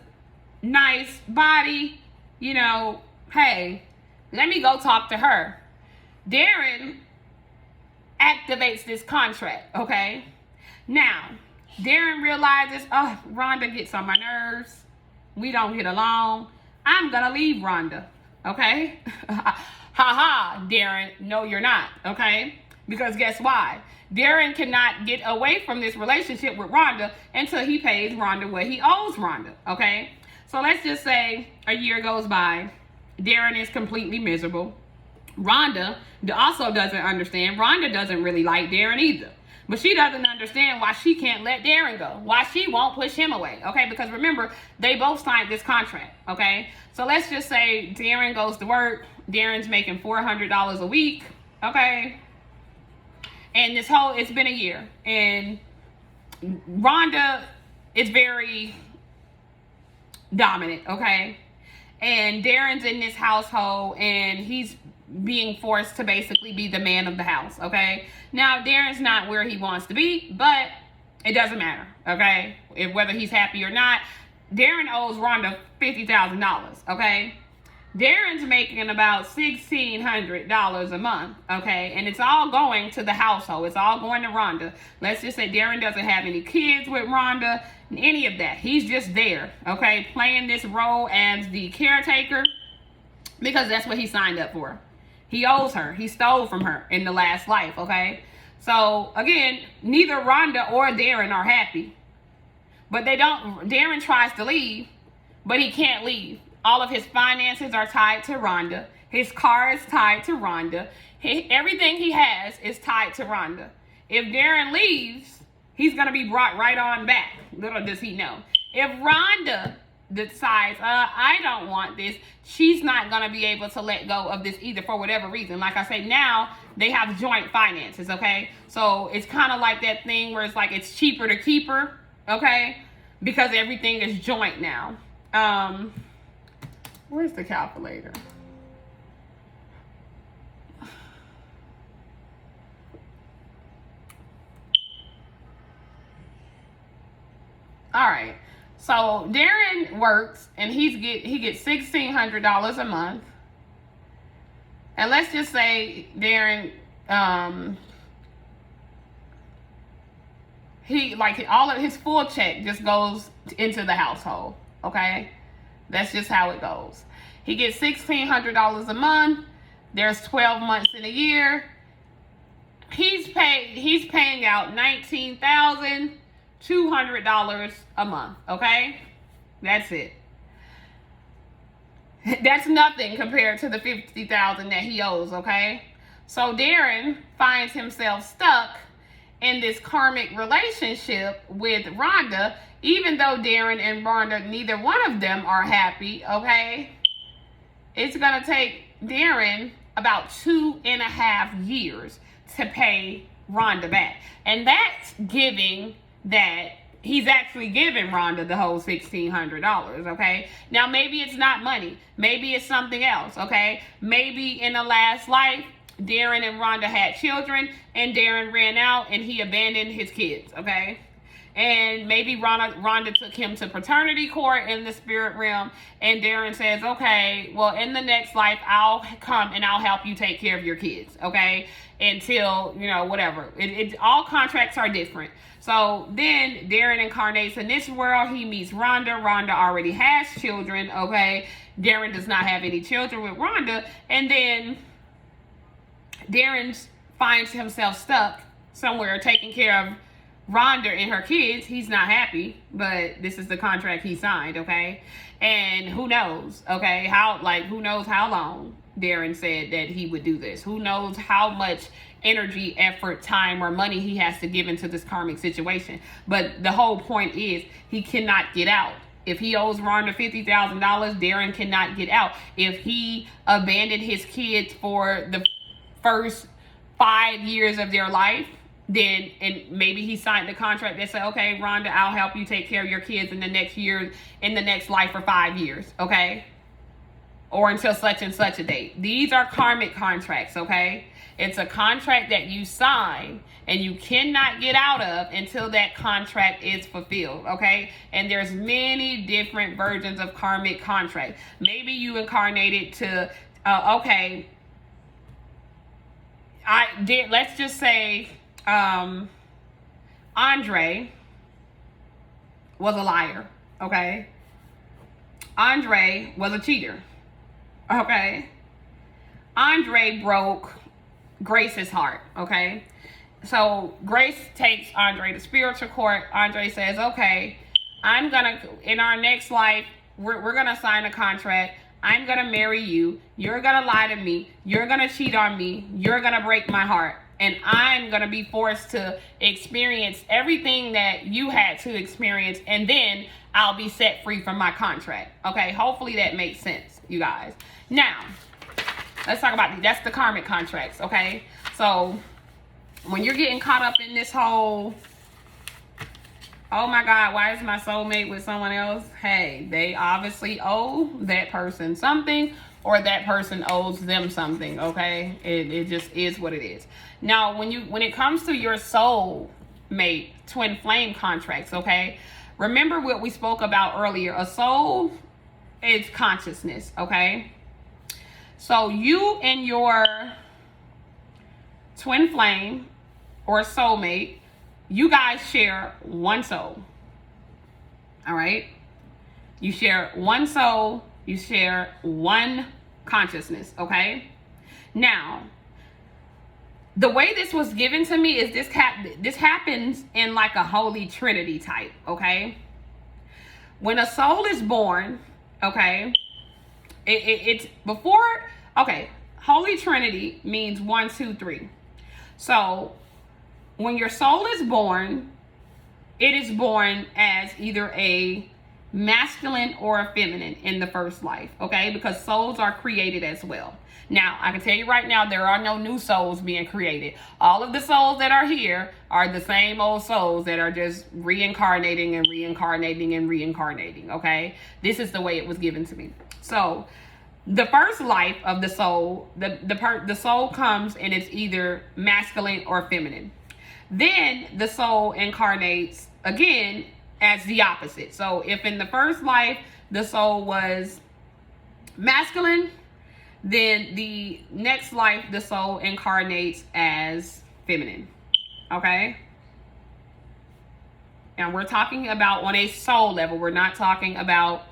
nice body. Hey, let me go talk to her. Darren activates this contract, okay? Now, Darren realizes, oh, Rhonda gets on my nerves. We don't get along. I'm gonna leave Rhonda, okay? Darren, no you're not, okay? Because guess why? Darren cannot get away from this relationship with Rhonda until he pays Rhonda what he owes Rhonda, okay? So let's just say a year goes by. Darren is completely miserable. Rhonda also doesn't understand. Rhonda doesn't really like Darren either. But she doesn't understand why she can't let Darren go. Why she won't push him away. Okay, because remember, they both signed this contract. Okay, so let's just say Darren goes to work. Darren's making $400 a week. Okay, and it's been a year. And Rhonda is very dominant. Okay, and Darren's in this household, and he's being forced to basically be the man of the house, okay? Now, Darren's not where he wants to be, but it doesn't matter, okay? Whether he's happy or not, Darren owes Rhonda $50,000, okay? Darren's making about $1,600 a month, okay? And it's all going to the household. It's all going to Rhonda. Let's just say Darren doesn't have any kids with Rhonda, any of that. He's just there, okay? Playing this role as the caretaker. because that's what he signed up for. He owes her. He stole from her in the last life, okay? So, again, neither Rhonda or Darren are happy. But Darren tries to leave, but he can't leave. All of his finances are tied to Rhonda. His car is tied to Rhonda. Everything he has is tied to Rhonda. If Darren leaves, he's going to be brought right on back. Little does he know. If Rhonda decides, I don't want this, she's not going to be able to let go of this either for whatever reason. Like I say, now they have joint finances, okay? So it's kind of like that thing where it's like it's cheaper to keep her, okay? Because everything is joint now. Where's the calculator? All right. So Darren works and he gets $1,600 a month. And let's just say Darren, all of his full check just goes into the household. Okay, that's just how it goes. He gets $1,600 a month. There's 12 months in a year. He's paying out $19,200 a month. Okay, that's it. That's nothing compared to the $50,000 that he owes. Okay, so Darren finds himself stuck in this karmic relationship with Rhonda, even though Darren and Rhonda, neither one of them are happy. Okay, it's gonna take Darren about 2.5 years to pay Rhonda back, and that's giving that he's actually giving Rhonda the whole $1,600, okay? Now, maybe it's not money. Maybe it's something else, okay? Maybe in the last life, Darren and Rhonda had children, and Darren ran out, and he abandoned his kids, okay? And maybe Rhonda took him to paternity court in the spirit realm, and Darren says, okay, well, in the next life, I'll come and I'll help you take care of your kids, okay? Until, whatever. All contracts are different. So then Darren incarnates in this world. He meets Rhonda. Rhonda already has children, okay? Darren does not have any children with Rhonda. And then Darren finds himself stuck somewhere taking care of Rhonda and her kids. He's not happy, but this is the contract he signed, okay? And who knows, okay? Who knows how long Darren said that he would do this? Who knows how much energy, effort, time, or money he has to give into this karmic situation? But the whole point is he cannot get out. If he owes Rhonda $50,000, Darren cannot get out. If he abandoned his kids for the first 5 years of their life, then, and maybe he signed the contract that said, okay, Rhonda, I'll help you take care of your kids in the next life for 5 years, okay? Or until such and such a date. These are karmic contracts, okay? It's a contract that you sign and you cannot get out of until that contract is fulfilled, okay? And there's many different versions of karmic contract. Maybe you incarnated to, let's just say, Andre was a liar, okay? Andre was a cheater, okay? Andre broke Grace's heart, okay? So Grace takes Andre to spiritual court. Andre says, okay, in our next life, we're gonna sign a contract. I'm gonna marry you. You're gonna lie to me. You're gonna cheat on me. You're gonna break my heart. And I'm going to be forced to experience everything that you had to experience. And then I'll be set free from my contract. Okay, hopefully that makes sense, you guys. Now, let's talk about that's the karmic contracts, okay? So, when you're getting caught up in this whole, oh my God, why is my soulmate with someone else? Hey, they obviously owe that person something, or that person owes them something, okay? It just is what it is. Now, when it comes to your soulmate twin flame contracts, okay? Remember what we spoke about earlier. A soul is consciousness, okay? So you and your twin flame or soulmate, you guys share one soul, all right? You share one soul, you share one consciousness, okay? Now, the way this was given to me is this happens in like a holy trinity type, okay? When a soul is born, okay, it's before, okay, holy trinity means 1, 2, 3. So when your soul is born, it is born as either a masculine or a feminine in the first life, okay? Because souls are created as well. Now, I can tell you right now, there are no new souls being created. All of the souls that are here are the same old souls that are just reincarnating and reincarnating and reincarnating, okay? This is the way it was given to me. So, the first life of the soul, the soul comes and it's either masculine or feminine. Then the soul incarnates again as the opposite. So if in the first life the soul was masculine, then the next life the soul incarnates as feminine. Okay? And we're talking about on a soul level. We're not talking about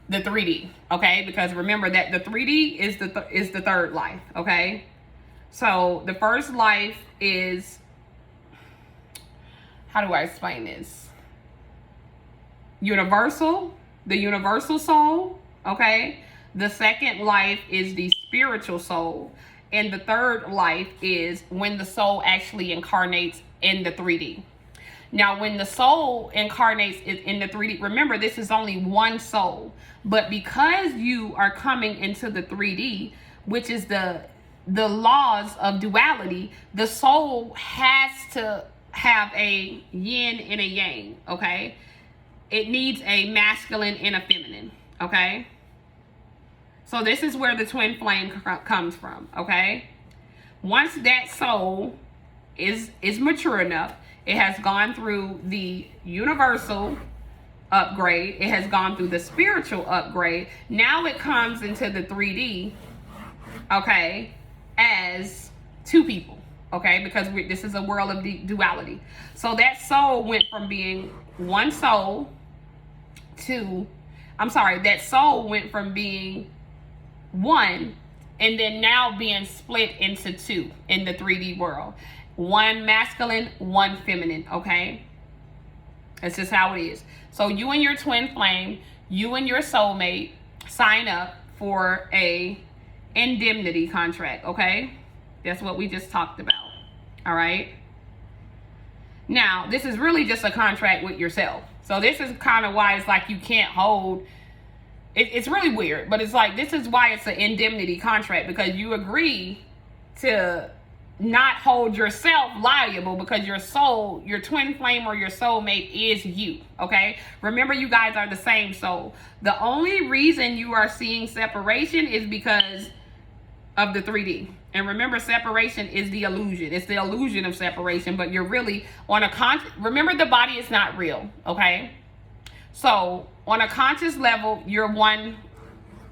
the 3D, okay? Because remember that the 3D is the third life, okay? So the first life is, how do I explain this? Universal, the universal soul, okay? The second life is the spiritual soul. And the third life is when the soul actually incarnates in the 3D. Now, when the soul incarnates in the 3D, remember, this is only one soul. But because you are coming into the 3D, which is the laws of duality, the soul has to have a yin and a yang, okay? It needs a masculine and a feminine, okay? So this is where the twin flame comes from, okay? Once that soul is mature enough, it has gone through the universal upgrade. It has gone through the spiritual upgrade. Now it comes into the 3D, okay, as two people, okay, because this is a world of duality. So that soul went from being one soul to, that soul went from being one and then now being split into two in the 3D world. One masculine, one feminine, okay? That's just how it is. So you and your twin flame, you and your soulmate sign up for a indemnity contract, okay? That's what we just talked about, all right? Now, this is really just a contract with yourself. So this is kind of why it's like you can't hold, it's really weird, but it's like, this is why it's an indemnity contract, because you agree to not hold yourself liable because your soul, your twin flame or your soulmate is you, okay? Remember, you guys are the same soul. The only reason you are seeing separation is because of the 3D. And remember, separation is the illusion. It's the illusion of separation, but you're really on a remember, the body is not real, okay? So on a conscious level, you're one,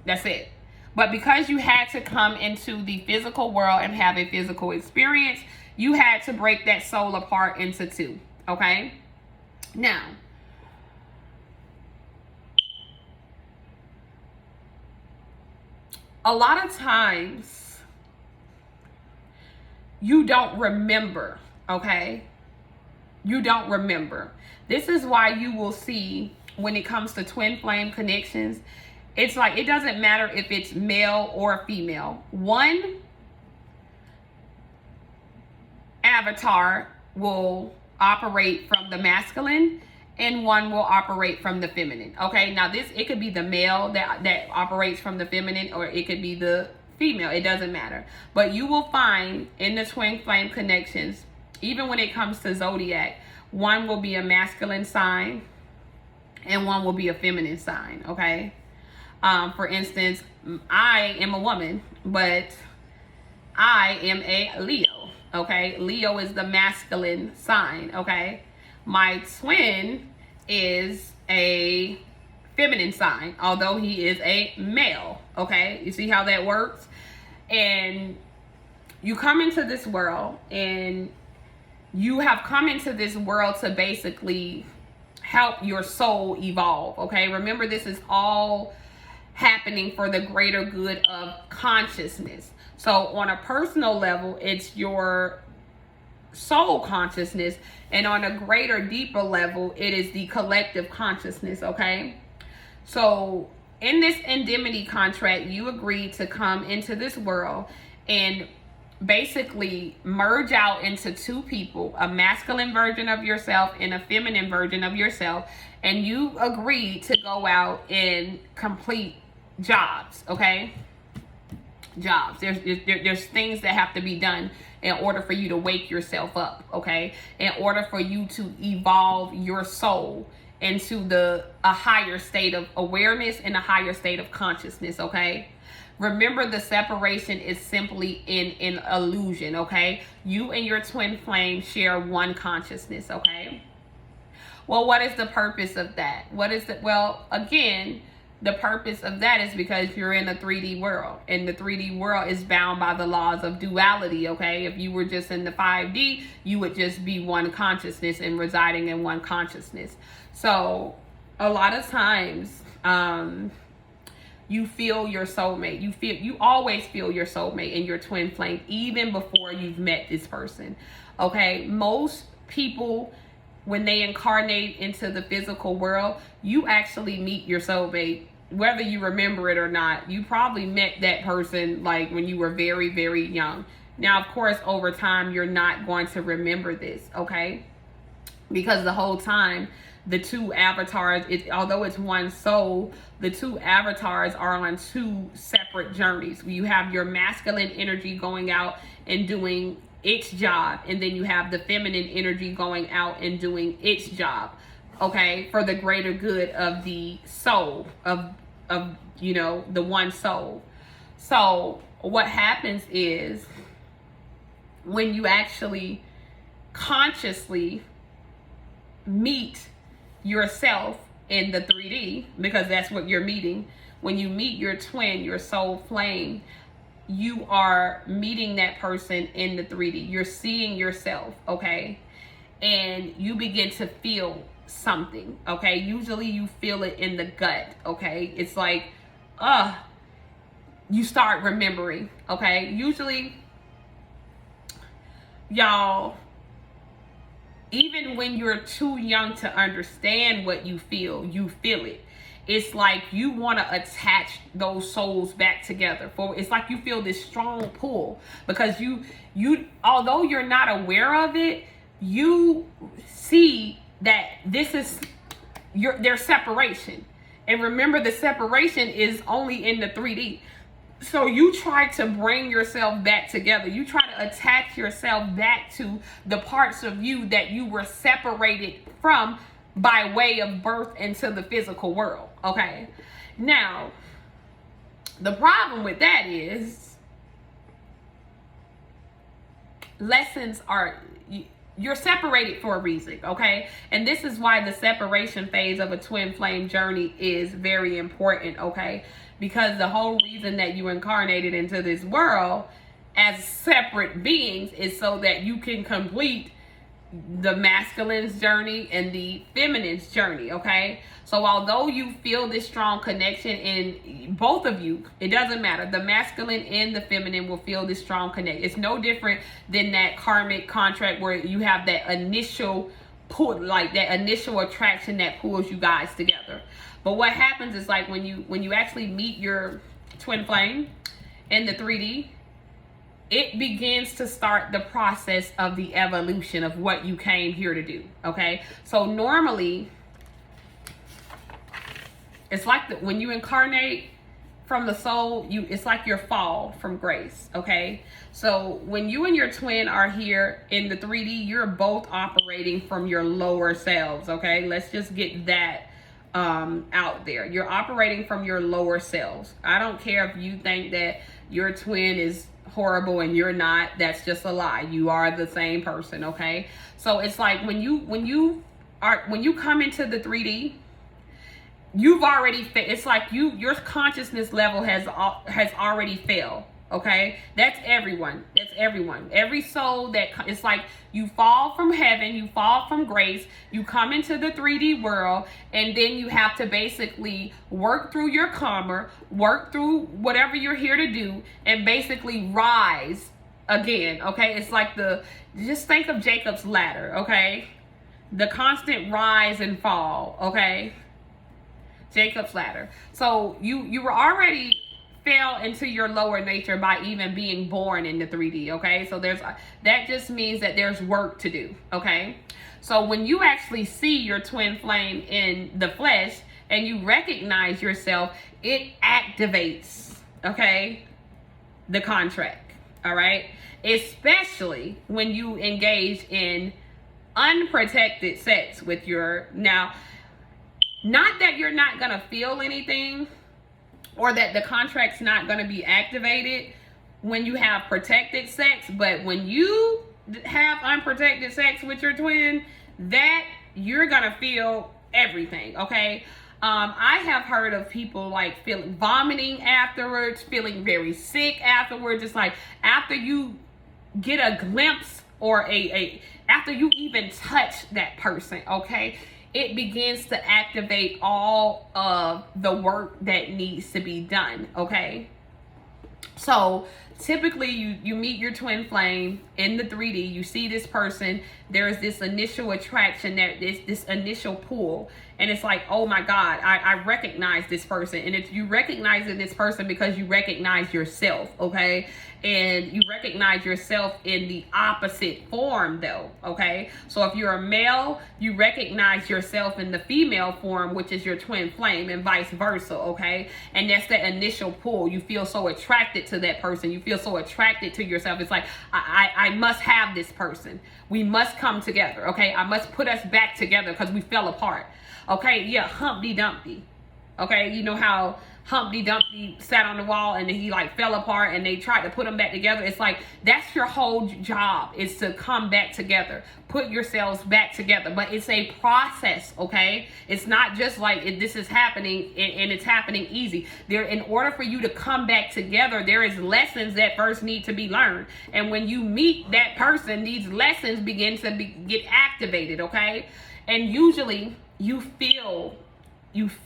that's it. But because you had to come into the physical world and have a physical experience, you had to break that soul apart into two, okay? Now, a lot of times, you don't remember, okay? You don't remember. This is why you will see when it comes to twin flame connections, it's like, it doesn't matter if it's male or female. One avatar will operate from the masculine and one will operate from the feminine. Okay, now it could be the male that operates from the feminine, or it could be the female. It doesn't matter. But you will find in the twin flame connections, even when it comes to zodiac, one will be a masculine sign and one will be a feminine sign, okay? For instance, I am a woman, but I am a Leo, okay? Leo is the masculine sign, okay? My twin is a feminine sign, although he is a male, okay? You see how that works? And you come into this world, and you have come into this world to basically help your soul evolve, okay? Remember, this is all happening for the greater good of consciousness. So on a personal level, it's your soul consciousness, and on a greater, deeper level, it is the collective consciousness, okay? So in this indemnity contract, you agreed to come into this world and basically merge out into two people, a masculine version of yourself and a feminine version of yourself, and you agreed to go out and complete jobs, okay? Jobs. There's things that have to be done in order for you to wake yourself up, okay? In order for you to evolve your soul into a higher state of awareness and a higher state of consciousness, okay? Remember, the separation is simply an illusion, okay? You and your twin flame share one consciousness, okay? Well, what is the purpose of that? Well, again, the purpose of that is because you're in a 3D world, and the 3D world is bound by the laws of duality, okay? If you were just in the 5D, you would just be one consciousness and residing in one consciousness. So a lot of times, you feel your soulmate. You always feel your soulmate and your twin flame, even before you've met this person, okay? Most people, when they incarnate into the physical world, you actually meet your soulmate, whether you remember it or not. You probably met that person like when you were very, very young. Now, of course, over time, you're not going to remember this, okay? Because the whole time, the two avatars, although it's one soul, the two avatars are on two separate journeys. You have your masculine energy going out and doing its job, and then you have the feminine energy going out and doing its job, okay, for the greater good of the soul, of the one soul. So what happens is, when you actually consciously meet yourself in the 3D, because that's what you're meeting, when you meet your twin, your soul flame, you are meeting that person in the 3D. You're seeing yourself, okay? And you begin to feel something, okay? Usually you feel it in the gut, okay? It's like, you start remembering, okay? Usually, y'all, even when you're too young to understand what you feel it. It's like you want to attach those souls back together. It's like you feel this strong pull, because you although you're not aware of it, you see that this is their separation. And remember, the separation is only in the 3D. So you try to bring yourself back together. You try to attach yourself back to the parts of you that you were separated from by way of birth into the physical world, okay? Now, the problem with that is you're separated for a reason, okay? And this is why the separation phase of a twin flame journey is very important, okay? Because the whole reason that you incarnated into this world as separate beings is so that you can complete the masculine's journey and the feminine's journey, okay? So although you feel this strong connection in both of you, it doesn't matter. The masculine and the feminine will feel this strong connection. It's no different than that karmic contract where you have that initial pull, like that initial attraction that pulls you guys together. But what happens is, like, when you actually meet your twin flame in the 3D, it begins to start the process of the evolution of what you came here to do, okay? So normally, it's like when you incarnate from the soul, it's like your fall from grace, okay? So when you and your twin are here in the 3D, you're both operating from your lower selves, okay? Let's just get that out there. You're operating from your lower selves. I don't care if you think that your twin is horrible and you're not. That's just a lie. You are the same person, okay? So it's like when you come into the 3D, you've already it's like your consciousness level has already failed, Okay, that's everyone. That's everyone. Every soul that it's like you fall from heaven, you fall from grace, you come into the 3D world, and then you have to basically work through your karma, work through whatever you're here to do, and basically rise again. Okay, it's like just think of Jacob's ladder. Okay, the constant rise and fall. Okay, Jacob's ladder. So you were already fell into your lower nature by even being born in the 3D, okay? So that just means that there's work to do, okay? So when you actually see your twin flame in the flesh and you recognize yourself, it activates, okay, the contract, all right? Especially when you engage in unprotected sex with now, not that you're not gonna feel anything, or that the contract's not going to be activated when you have protected sex, but when you have unprotected sex with your twin, that you're going to feel everything, okay? I have heard of people like vomiting afterwards, feeling very sick afterwards. It's like after you get a glimpse or after you even touch that person, okay? It begins to activate all of the work that needs to be done, okay? So typically you meet your twin flame in the 3D, you see this person, there's this initial attraction, this initial pull, and it's like, oh my God, I recognize this person. And you recognize this person because you recognize yourself, okay? And you recognize yourself in the opposite form though, okay? So if you're a male, you recognize yourself in the female form, which is your twin flame, and vice versa, okay? And that's that initial pull. You feel so attracted to that person. You feel so attracted to yourself. It's like, I must have this person. We must come together, okay? I must put us back together because we fell apart, okay? Yeah, Humpty Dumpty, okay? You know how Humpty Dumpty sat on the wall and then he like fell apart and they tried to put them back together. It's like, that's your whole job, is to come back together, put yourselves back together. But it's a process, okay? It's not just like this is happening and it's happening easy. In order for you to come back together, there is lessons that first need to be learned. And when you meet that person, these lessons begin to get activated, okay? And usually you feel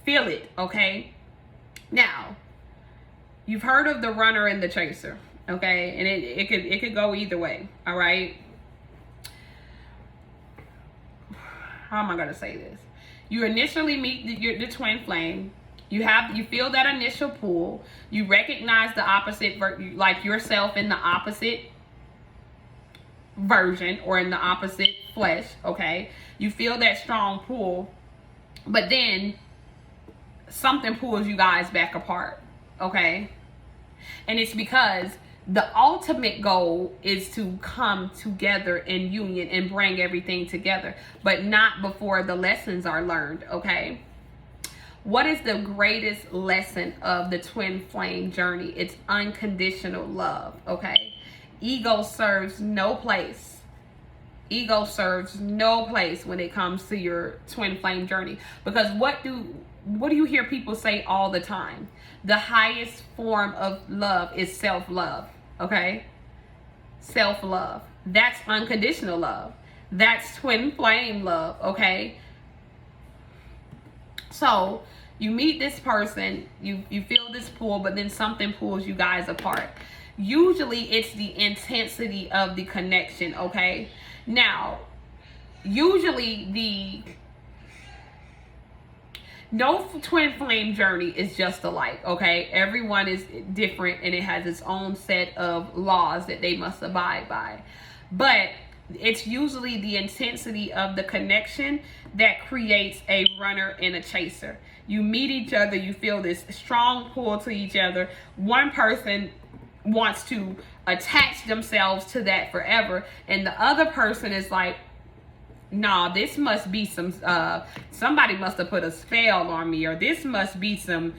it, okay? Now, you've heard of the runner and the chaser, okay? And it could go either way, all right? How am I going to say this? You initially meet the twin flame. You feel that initial pull. You recognize the opposite, like yourself in the opposite version or in the opposite flesh, okay? You feel that strong pull, but then something pulls you guys back apart, okay? And it's because the ultimate goal is to come together in union and bring everything together, but not before the lessons are learned, okay? What is the greatest lesson of the twin flame journey? It's unconditional love, okay? Ego serves no place. Ego serves no place when it comes to your twin flame journey, because what do you hear people say all the time? The highest form of love is self-love, okay? Self-love. That's unconditional love. That's twin flame love, okay? So you meet this person, you feel this pull, but then something pulls you guys apart. Usually it's the intensity of the connection, okay? Now, usually no twin flame journey is just alike, okay? Everyone is different and it has its own set of laws that they must abide by. But it's usually the intensity of the connection that creates a runner and a chaser. You meet each other, you feel this strong pull to each other. One person wants to attach themselves to that forever, and the other person is like, nah, this must be somebody must have put a spell on me, or this must be some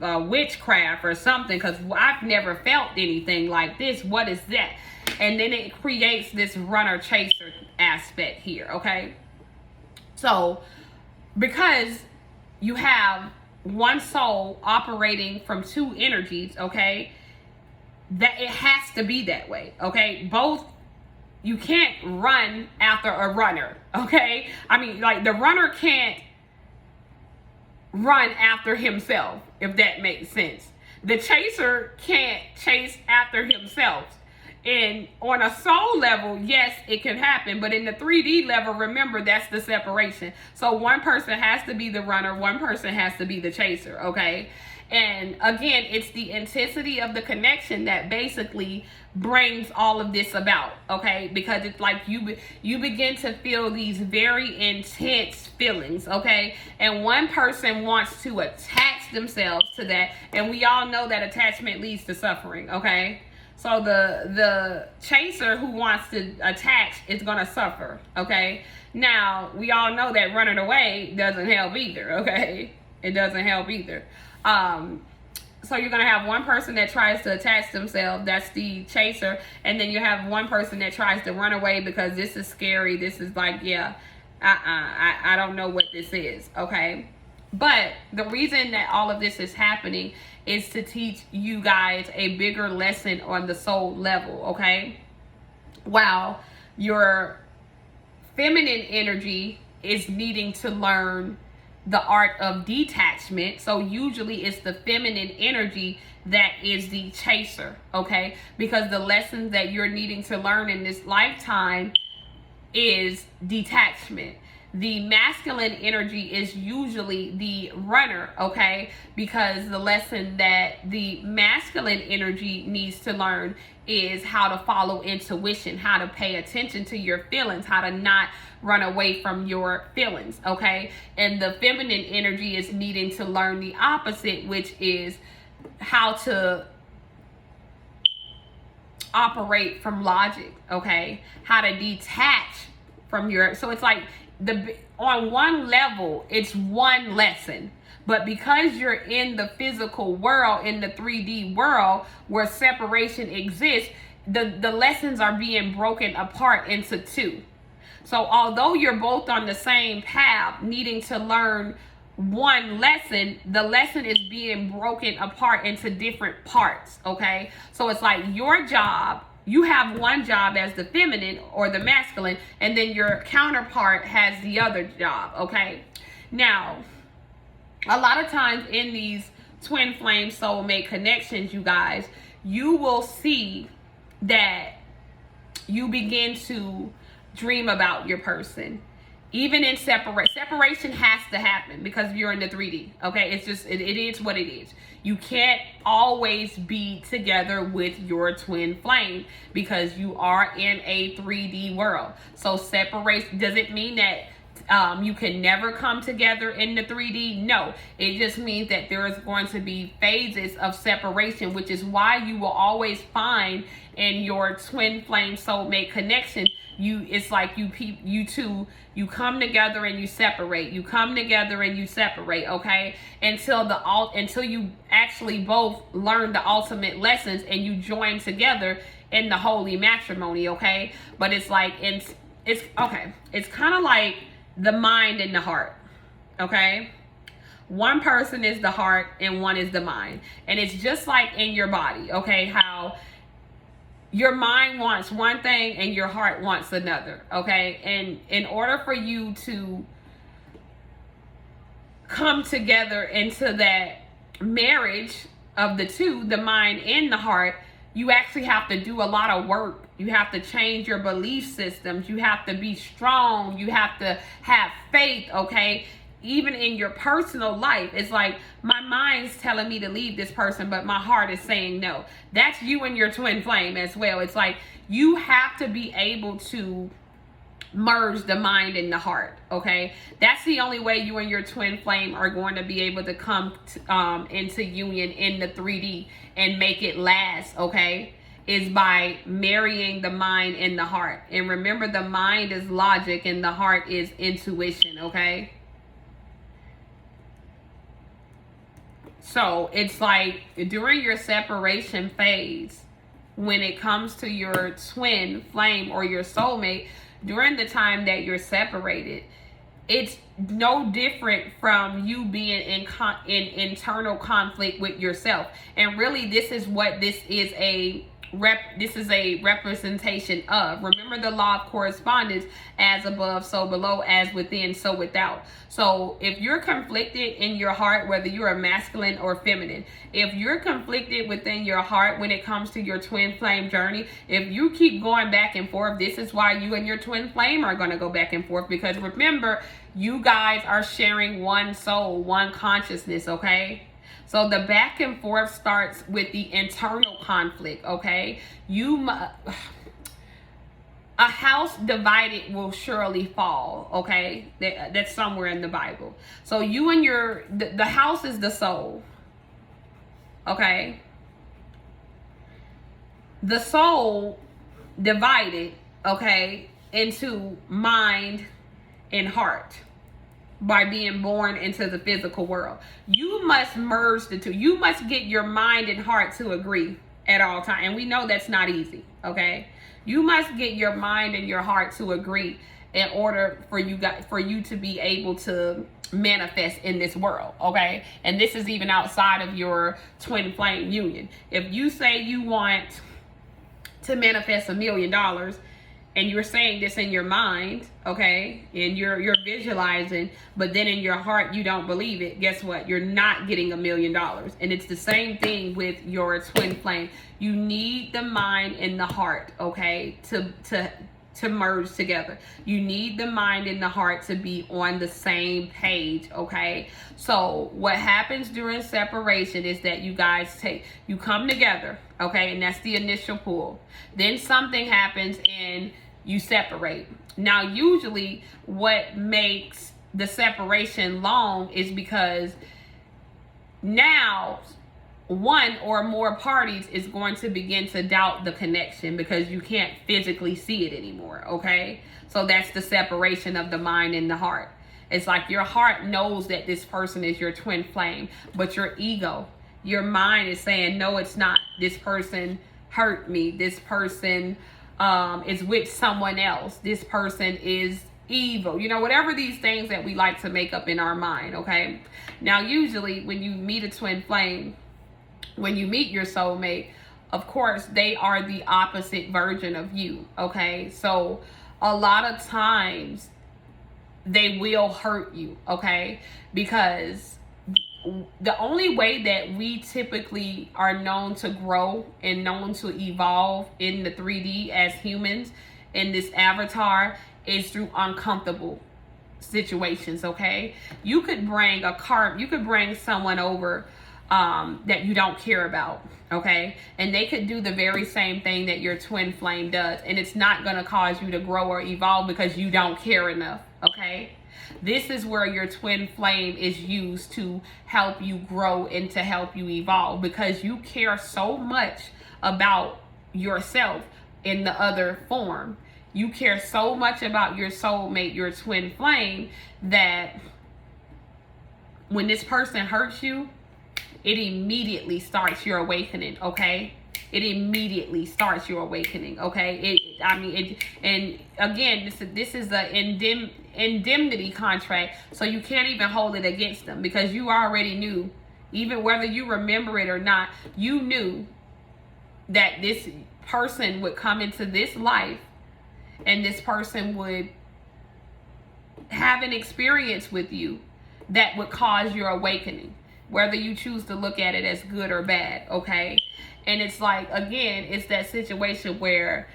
witchcraft or something, because I've never felt anything like this. What is that? And then it creates this runner chaser aspect here, okay? So because you have one soul operating from two energies, okay, that it has to be that way, okay? Both, you can't run after a runner, okay? I mean, like, the runner can't run after himself, if that makes sense. The chaser can't chase after himself. And on a soul level, yes, it can happen. But in the 3D level, remember, that's the separation. So one person has to be the runner. One person has to be the chaser, okay? And again, it's the intensity of the connection that basically brings all of this about, okay? Because it's like you begin to feel these very intense feelings, okay? And one person wants to attach themselves to that. And we all know that attachment leads to suffering, okay? So the chaser who wants to attach is going to suffer, okay? Now, we all know that running away doesn't help either, okay? It doesn't help either. So you're going to have one person that tries to attach themselves, that's the chaser, and then you have one person that tries to run away because this is scary. This is like, yeah, I don't know what this is, okay? But the reason that all of this is happening is to teach you guys a bigger lesson on the soul level, okay? While your feminine energy is needing to learn the art of detachment. So usually it's the feminine energy that is the chaser, okay? Because the lessons that you're needing to learn in this lifetime is detachment. The masculine energy is usually the runner, okay? Because the lesson that the masculine energy needs to learn is how to follow intuition, how to pay attention to your feelings, how to not run away from your feelings, okay? And the feminine energy is needing to learn the opposite, which is how to operate from logic, okay? How to detach from your, so it's like, on one level, it's one lesson. But because you're in the physical world, in the 3D world where separation exists, the lessons are being broken apart into two. So although you're both on the same path, needing to learn one lesson, the lesson is being broken apart into different parts, okay? So it's like your job, you have one job as the feminine or the masculine, and then your counterpart has the other job, okay? Now, a lot of times in these twin flame soulmate connections, you guys, you will see that you begin to dream about your person. Even in separation has to happen because you're in the 3D, okay? It's just, it is what it is. You can't always be together with your twin flame because you are in a 3D world. So separation, does it mean that you can never come together in the 3D? No, it just means that there is going to be phases of separation, which is why you will always find in your twin flame soulmate connection, it's like you two, you come together and you separate. You come together and you separate, okay? Until you actually both learn the ultimate lessons and you join together in the holy matrimony, okay? But it's like it's okay. It's kind of like the mind and the heart, okay? One person is the heart and one is the mind. And it's just like in your body, okay? How your mind wants one thing and your heart wants another, okay? And in order for you to come together into that marriage of the two, the mind and the heart, you actually have to do a lot of work. You have to change your belief systems. You have to be strong. You have to have faith, okay? Even in your personal life, it's like my mind's telling me to leave this person, but my heart is saying no. That's you and your twin flame as well. It's like you have to be able to merge the mind and the heart, okay? That's the only way you and your twin flame are going to be able to come into union in the 3D and make it last, okay? Is by marrying the mind and the heart. And remember, the mind is logic and the heart is intuition, okay? So it's like during your separation phase, when it comes to your twin flame or your soulmate, during the time that you're separated, it's no different from you being in internal conflict with yourself. And really, this is what this is a this is a representation of. Remember the law of correspondence: as above, so below; as within, so without. So if you're conflicted in your heart, whether you're a masculine or feminine, if you're conflicted within your heart when it comes to your twin flame journey, if you keep going back and forth, this is why you and your twin flame are going to go back and forth. Because remember, you guys are sharing one soul, one consciousness, okay? So the back and forth starts with the internal conflict, okay? A house divided will surely fall, okay? That's somewhere in the Bible. So you and the house is the soul, okay? The soul divided, okay, into mind and heart by being born into the physical world. You must merge the two. You must get your mind and heart to agree at all times. And we know that's not easy, okay? You must get your mind and your heart to agree in order for you to be able to manifest in this world, okay? And this is even outside of your twin flame union. If you say you want to manifest $1 million, and you're saying this in your mind, okay, and you're visualizing, but then in your heart you don't believe it, guess what? You're not getting $1 million. And it's the same thing with your twin flame. You need the mind and the heart, okay, to merge together. You need the mind and the heart to be on the same page, okay? So what happens during separation is that you guys you come together, okay, and that's the initial pull. Then something happens and you separate. Now, usually what makes the separation long is because now one or more parties is going to begin to doubt the connection because you can't physically see it anymore, okay? So that's the separation of the mind and the heart. It's like your heart knows that this person is your twin flame, but your ego, your mind is saying, no, it's not. This person hurt me. This person is with someone else. This person is evil. You know, whatever these things that we like to make up in our mind, okay? Now, usually when you meet a twin flame, when you meet your soulmate, of course, they are the opposite version of you, okay? So a lot of times they will hurt you, okay? Because the only way that we typically are known to grow and known to evolve in the 3D as humans in this avatar is through uncomfortable situations, okay? You could bring someone over that you don't care about, okay? And they could do the very same thing that your twin flame does, and it's not going to cause you to grow or evolve because you don't care enough, okay? This is where your twin flame is used to help you grow and to help you evolve, because you care so much about yourself in the other form. You care so much about your soulmate, your twin flame, that when this person hurts you, it immediately starts your awakening, okay? It immediately starts your awakening, okay? And again, this is an indemnity contract, so you can't even hold it against them, because you already knew, even whether you remember it or not, you knew that this person would come into this life and this person would have an experience with you that would cause your awakening, whether you choose to look at it as good or bad, okay? And it's like, again, it's that situation where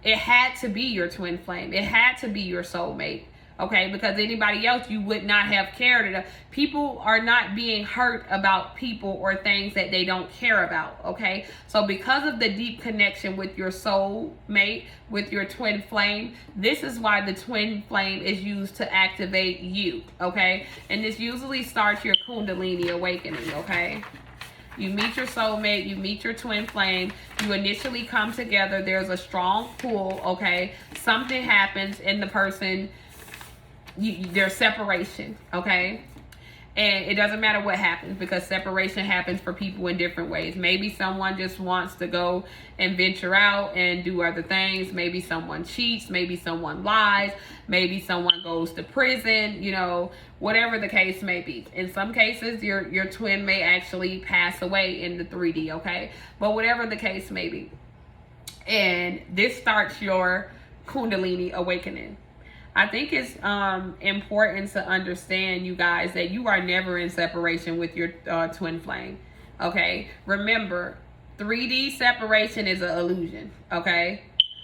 it had to be your twin flame. It had to be your soulmate, okay? Because anybody else, you would not have cared enough. People are not being hurt about people or things that they don't care about, okay? So because of the deep connection with your soulmate, with your twin flame, this is why the twin flame is used to activate you, okay? And this usually starts your Kundalini awakening, okay? You meet your soulmate, you meet your twin flame, you initially come together, there's a strong pull, okay? Something happens in the person, there's separation, okay? And it doesn't matter what happens, because separation happens for people in different ways. Maybe someone just wants to go and venture out and do other things. Maybe someone cheats, maybe someone lies, maybe someone goes to prison, you know, whatever the case may be. In some cases, your twin may actually pass away in the 3D, okay? But whatever the case may be. And this starts your Kundalini awakening. I think it's important to understand, you guys, that you are never in separation with your twin flame. Okay? Remember, 3D separation is an illusion. Okay?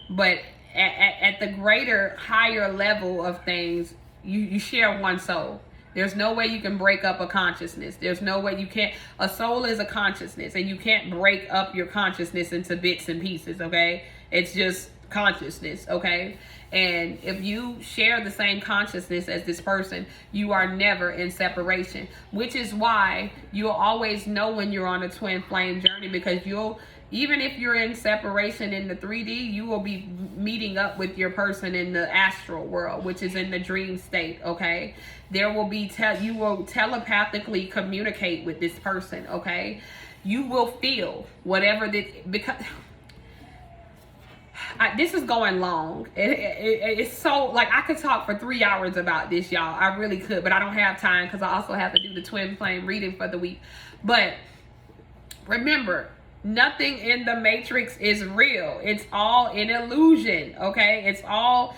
But at the greater, higher level of things, you share one soul. There's no way you can break up a consciousness. There's no way you can't. A soul is a consciousness, and you can't break up your consciousness into bits and pieces, okay? It's just consciousness, okay? And if you share the same consciousness as this person, you are never in separation, which is why you'll always know when you're on a twin flame journey, because even if you're in separation in the 3D, you will be meeting up with your person in the astral world, which is in the dream state, okay? There will be, you will telepathically communicate with this person, okay? You will feel whatever because this is going long. It's so, like, I could talk for 3 hours about this, y'all. I really could, but I don't have time because I also have to do the twin flame reading for the week. But remember, nothing in the matrix is real. It's all an illusion, okay? It's all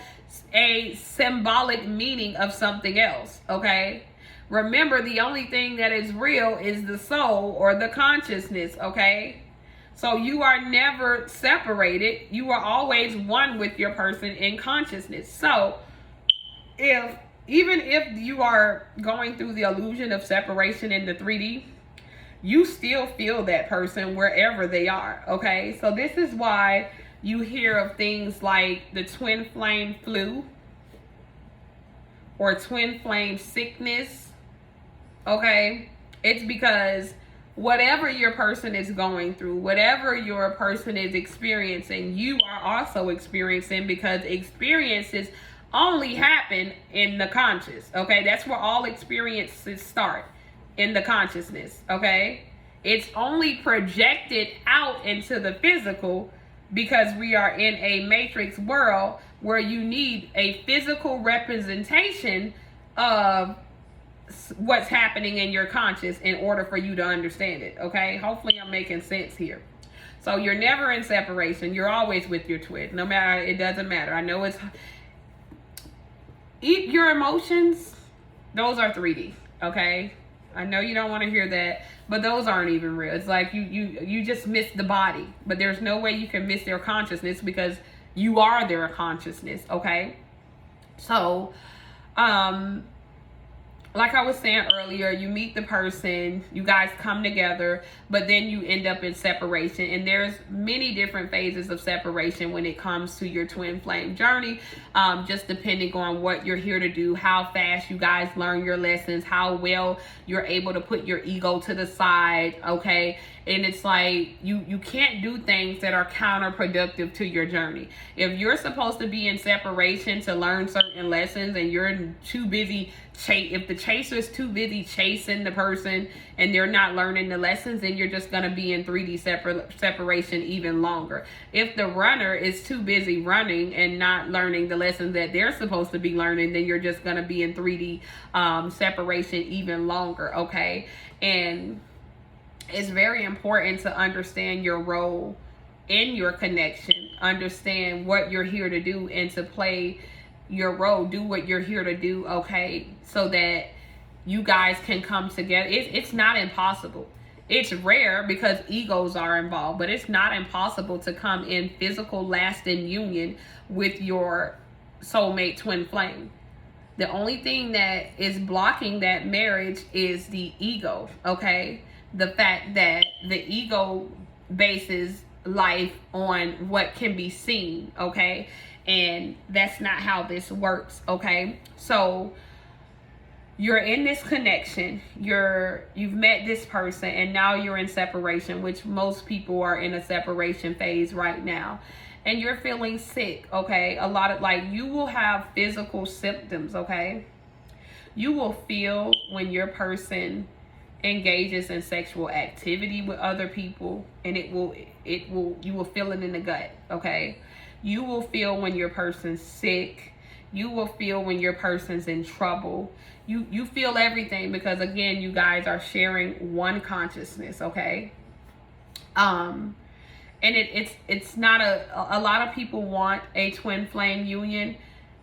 a symbolic meaning of something else, okay? Remember, the only thing that is real is the soul or the consciousness, okay? So you are never separated. You are always one with your person in consciousness. So even if you are going through the illusion of separation in the 3D, you still feel that person wherever they are, okay? So this is why you hear of things like the twin flame flu or twin flame sickness, okay? It's because whatever your person is going through, whatever your person is experiencing, you are also experiencing, because experiences only happen in the conscious, okay? That's where all experiences start, in the consciousness, okay? It's only projected out into the physical because we are in a matrix world where you need a physical representation of what's happening in your conscious in order for you to understand it, okay? Hopefully I'm making sense here. So you're never in separation. You're always with your twin. No matter, it doesn't matter. I know it's, eat your emotions. Those are 3D, okay? I know you don't want to hear that, but those aren't even real. It's like you just miss the body, but there's no way you can miss their consciousness because you are their consciousness, okay? So, like I was saying earlier, you meet the person, you guys come together, but then you end up in separation. And there's many different phases of separation when it comes to your twin flame journey, just depending on what you're here to do, how fast you guys learn your lessons, how well you're able to put your ego to the side, okay? And it's like you can't do things that are counterproductive to your journey. If you're supposed to be in separation to learn certain lessons and you're too busy if the chaser is too busy chasing the person and they're not learning the lessons, then you're just going to be in 3D separation even longer. If the runner is too busy running and not learning the lessons that they're supposed to be learning, then you're just going to be in 3D separation even longer, okay? And it's very important to understand your role in your connection, understand what you're here to do, and to play your role, do what you're here to do, okay, so that you guys can come together. It's not impossible. It's rare because egos are involved, but it's not impossible to come in physical lasting union with your soulmate twin flame. The only thing that is blocking that marriage is the ego, okay? The fact that the ego bases life on what can be seen, okay? And that's not how this works, okay? So you're in this connection, you've met this person, and now you're in separation, which most people are in a separation phase right now. And you're feeling sick, okay? A lot of, like, you will have physical symptoms, okay? You will feel when your person engages in sexual activity with other people, and you will feel it in the gut, okay? You will feel when your person's sick. You will feel when your person's in trouble. You feel everything because, again, you guys are sharing one consciousness, okay? And it's not a lot of people want a twin flame union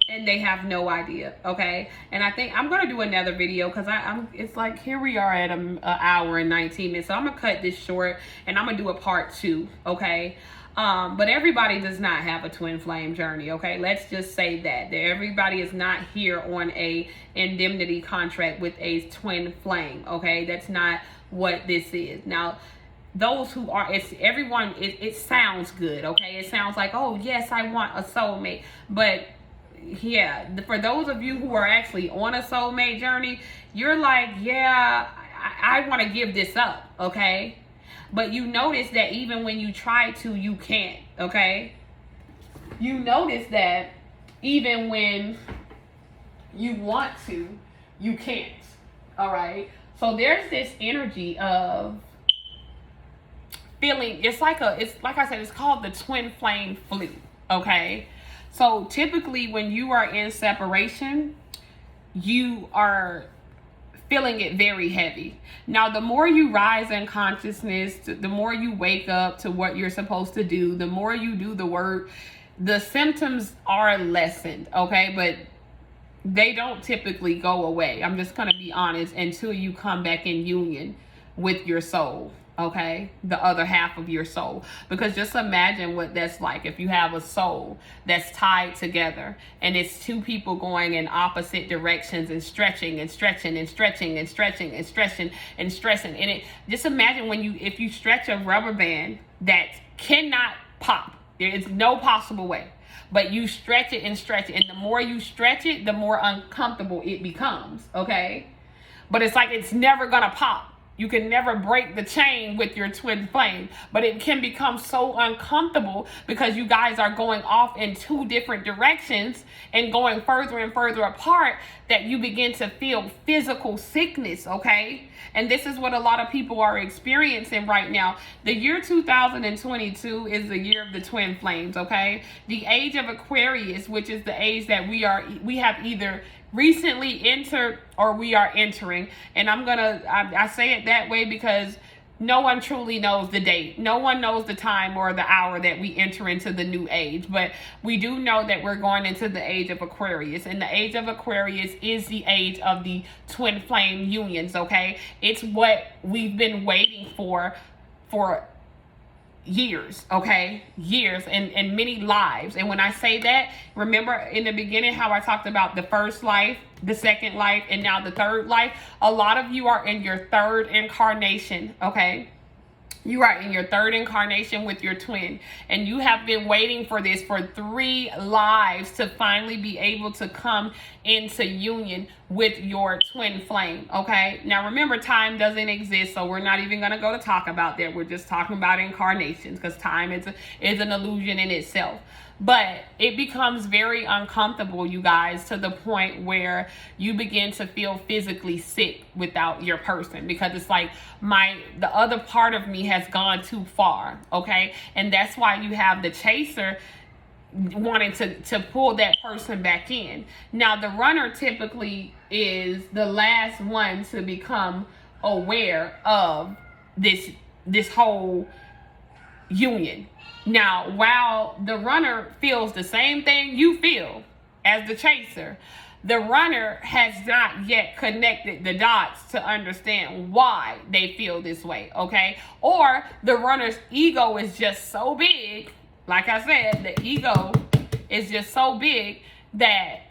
and they have no idea, okay? And I think I'm gonna do another video because it's like, here we are at an hour and 19 minutes, so I'm gonna cut this short and I'm gonna do a part 2, okay? But everybody does not have a twin flame journey, okay? Let's just say that everybody is not here on a indemnity contract with a twin flame, okay? That's not what this is. Now, those who are, it sounds good, okay? It sounds like, oh yes, I want a soulmate. But yeah, for those of you who are actually on a soulmate journey, you're like, yeah, I want to give this up, okay? But you notice that even when you try to, you can't, okay? You notice that even when you want to, you can't, all right? So there's this energy of feeling, it's like I said, it's called the twin flame flu, okay? So typically when you are in separation, you are feeling it very heavy. Now, the more you rise in consciousness, the more you wake up to what you're supposed to do, the more you do the work, the symptoms are lessened, okay? But they don't typically go away. I'm just gonna be honest, until you come back in union with your soul, okay? The other half of your soul. Because just imagine what that's like if you have a soul that's tied together and it's two people going in opposite directions and stretching and stretching and stretching and stretching and stretching and stressing. And just imagine if you stretch a rubber band that cannot pop. There is no possible way. But you stretch it and stretch it. And the more you stretch it, the more uncomfortable it becomes, okay? But it's like it's never gonna pop. You can never break the chain with your twin flame, but it can become so uncomfortable because you guys are going off in two different directions and going further and further apart that you begin to feel physical sickness, okay? And this is what a lot of people are experiencing right now. The year 2022 is the year of the twin flames, okay? The age of Aquarius, which is the age that we have either recently entered or we are entering. And I say it that way because no one truly knows the date. No one knows the time or the hour that we enter into the new age. But we do know that we're going into the age of Aquarius. And the age of Aquarius is the age of the twin flame unions, okay? It's what we've been waiting for years, okay? Years and many lives. And when I say that, remember in the beginning how I talked about the first life, the second life, and now the third life? A lot of you are in your third incarnation, okay? You are in your third incarnation with your twin, and you have been waiting for this for 3 lives to finally be able to come into union with your twin flame, okay? Now remember, time doesn't exist, so we're not even going to go to talk about that. We're just talking about incarnations because time is an illusion in itself. But it becomes very uncomfortable, you guys, to the point where you begin to feel physically sick without your person, because it's like the other part of me has gone too far, okay? And that's why you have the chaser wanting to pull that person back in. Now, the runner typically is the last one to become aware of this whole union. Now, while the runner feels the same thing you feel as the chaser, the runner has not yet connected the dots to understand why they feel this way, okay? Or the runner's ego is just so big, like I said, the ego is just so big that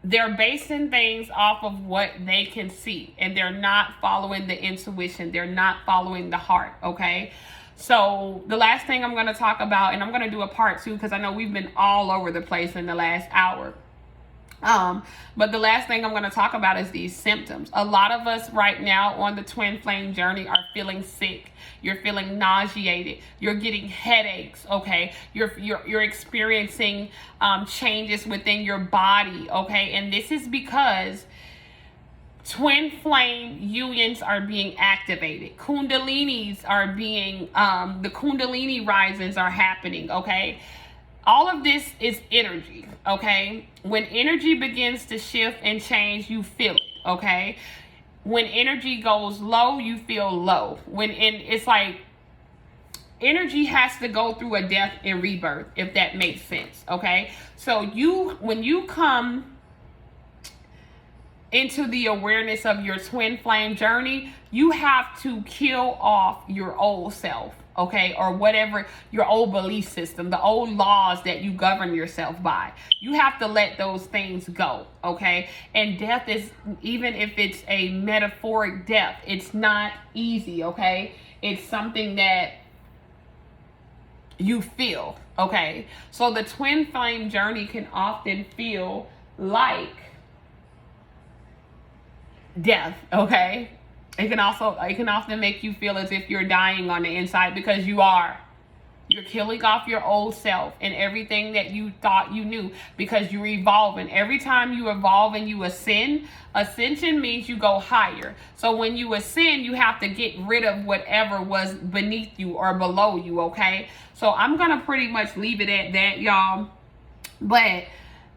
they're basing things off of what they can see, and they're not following the intuition. They're not following the heart, okay? So the last thing I'm going to talk about, and I'm going to do a part 2 because I know we've been all over the place in the last hour. But the last thing I'm going to talk about is these symptoms. A lot of us right now on the twin flame journey are feeling sick. You're feeling nauseated. You're getting headaches, okay? You're experiencing changes within your body, okay? And this is because twin flame unions are being activated. Kundalinis are being, the Kundalini risings are happening, okay? All of this is energy, okay? When energy begins to shift and change, you feel it, okay? When energy goes low, you feel low. It's energy has to go through a death and rebirth, if that makes sense. Okay, so when you come into the awareness of your twin flame journey, you have to kill off your old self, okay, or whatever, your old belief system, the old laws that you govern yourself by. You have to let those things go, okay? And death is, even if it's a metaphoric death, it's not easy, okay? It's something that you feel, okay? So the twin flame journey can often feel like death, okay? It can often make you feel as if you're dying on the inside, because you are. You're killing off your old self and everything that you thought you knew, because you're evolving. Every time you evolve and you ascend, ascension means you go higher. So when you ascend, you have to get rid of whatever was beneath you or below you, okay? So I'm gonna pretty much leave it at that, y'all. But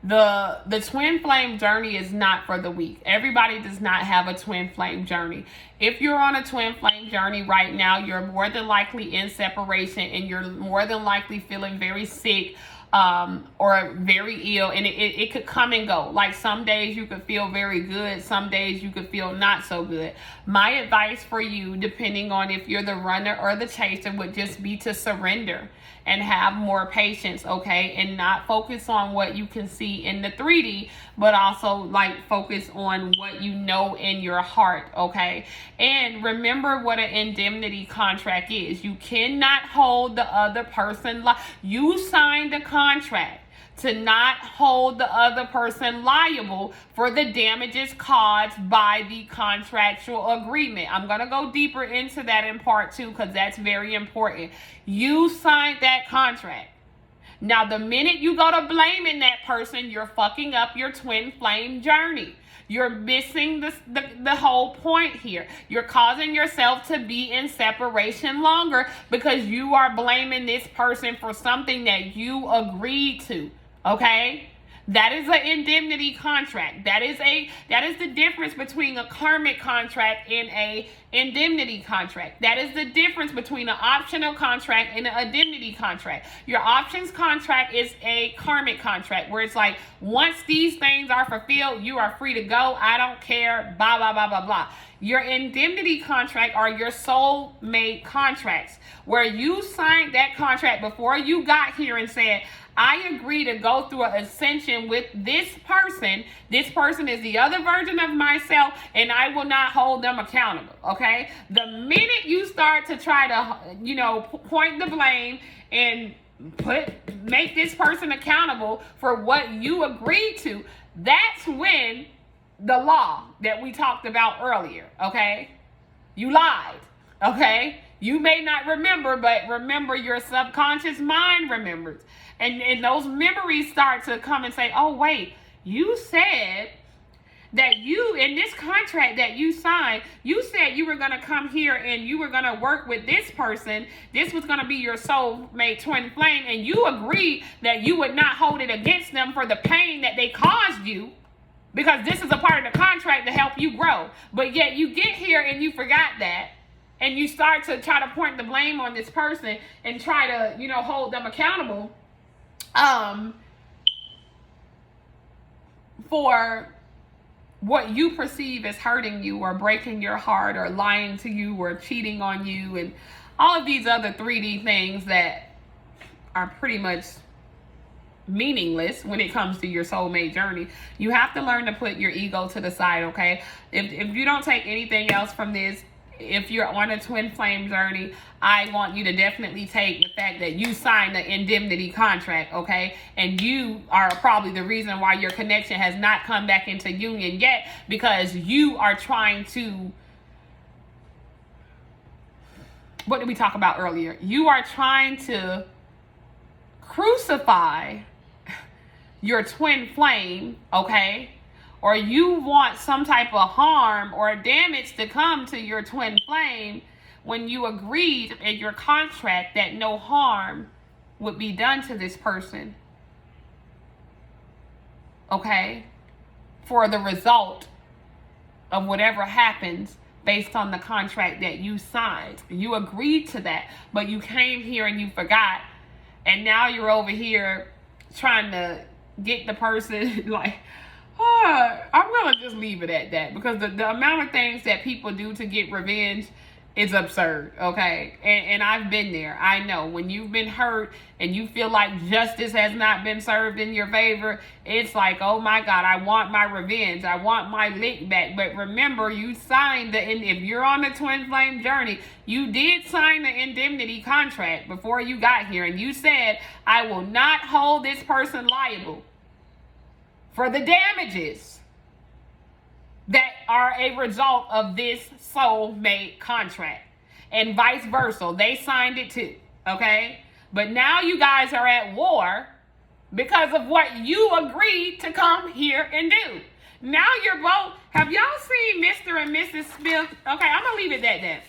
the twin flame journey is not for the weak. Everybody does not have a twin flame journey. If you're on a twin flame journey right now, you're more than likely in separation, and you're more than likely feeling very sick or very ill, and it could come and go. Like some days you could feel very good, some days you could feel not so good. My advice for you, depending on if you're the runner or the chaser, would just be to surrender and have more patience, okay? And not focus on what you can see in the 3D, but also like focus on what you know in your heart, okay? And remember what an indemnity contract is. You cannot hold the other person you signed a contract to not hold the other person liable for the damages caused by the contractual agreement. I'm going to go deeper into that in part 2, because that's very important. You signed that contract. Now, the minute you go to blaming that person, you're fucking up your twin flame journey. You're missing the whole point here. You're causing yourself to be in separation longer because you are blaming this person for something that you agreed to. Okay? That is an indemnity contract. That is the difference between a karmic contract and a indemnity contract. That is the difference between an optional contract and an indemnity contract. Your options contract is a karmic contract, where it's like, once these things are fulfilled, you are free to go. I don't care, blah, blah, blah, blah, blah. Your indemnity contract are your soulmate contracts, where you signed that contract before you got here and said, I agree to go through an ascension with this person. This person is the other version of myself, and I will not hold them accountable, okay? The minute you start to try to, point the blame and make this person accountable for what you agreed to, that's when the law that we talked about earlier, okay? You lied, okay? You may not remember, but remember, your subconscious mind remembers. And those memories start to come and say, oh, wait, you said that you, in this contract that you signed, you said you were going to come here and you were going to work with this person. This was going to be your soulmate twin flame. And you agreed that you would not hold it against them for the pain that they caused you, because this is a part of the contract to help you grow. But yet you get here and you forgot that. And you start to try to point the blame on this person and try to, hold them accountable for what you perceive as hurting you or breaking your heart or lying to you or cheating on you and all of these other 3D things that are pretty much meaningless when it comes to your soulmate journey. You have to learn to put your ego to the side, okay? If you don't take anything else from this, if you're on a twin flame journey, I want you to definitely take the fact that you signed the indemnity contract, okay? And you are probably the reason why your connection has not come back into union yet, because you are trying to, what did we talk about earlier? You are trying to crucify your twin flame, okay? Or you want some type of harm or damage to come to your twin flame when you agreed in your contract that no harm would be done to this person, okay? For the result of whatever happens based on the contract that you signed. You agreed to that, but you came here and you forgot. And now you're over here trying to get the person like, I'm going to just leave it at that, because the amount of things that people do to get revenge is absurd, okay? And I've been there. I know when you've been hurt and you feel like justice has not been served in your favor, it's like, oh my God, I want my revenge. I want my lick back. But remember, you signed if you're on the twin flame journey, you did sign the indemnity contract before you got here. And you said, I will not hold this person liable for the damages that are a result of this soulmate contract, and vice versa. They signed it too, okay? But now you guys are at war because of what you agreed to come here and do. Now you're both, have y'all seen Mr. and Mrs. Smith? Okay, I'm gonna leave it at that.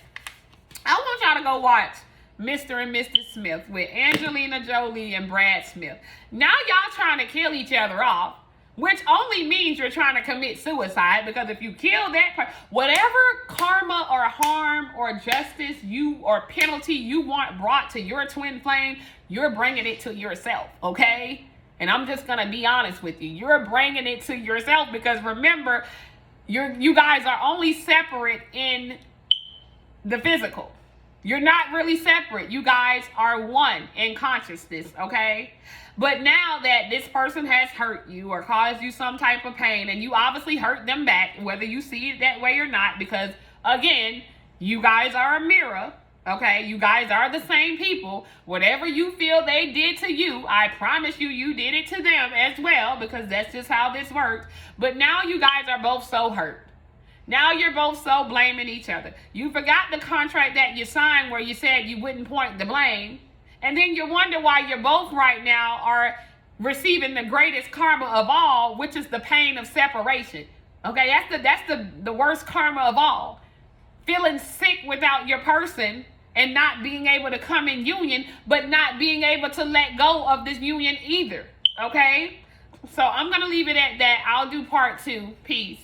I want y'all to go watch Mr. and Mrs. Smith with Angelina Jolie and Brad Smith. Now y'all trying to kill each other off, which only means you're trying to commit suicide, because if you kill that person, whatever karma or harm or justice or penalty you want brought to your twin flame, you're bringing it to yourself, okay? And I'm just going to be honest with you. You're bringing it to yourself, because remember, you guys are only separate in the physical. You're not really separate. You guys are one in consciousness, okay? But now that this person has hurt you or caused you some type of pain, and you obviously hurt them back, whether you see it that way or not, because again, you guys are a mirror, okay? You guys are the same people. Whatever you feel they did to you, I promise you did it to them as well, because that's just how this works. But now you guys are both so hurt. Now you're both so blaming each other. You forgot the contract that you signed where you said you wouldn't point the blame. And then you wonder why you're both right now are receiving the greatest karma of all, which is the pain of separation. Okay, that's the worst karma of all. Feeling sick without your person and not being able to come in union, but not being able to let go of this union either. Okay? So I'm going to leave it at that. I'll do part 2. Peace.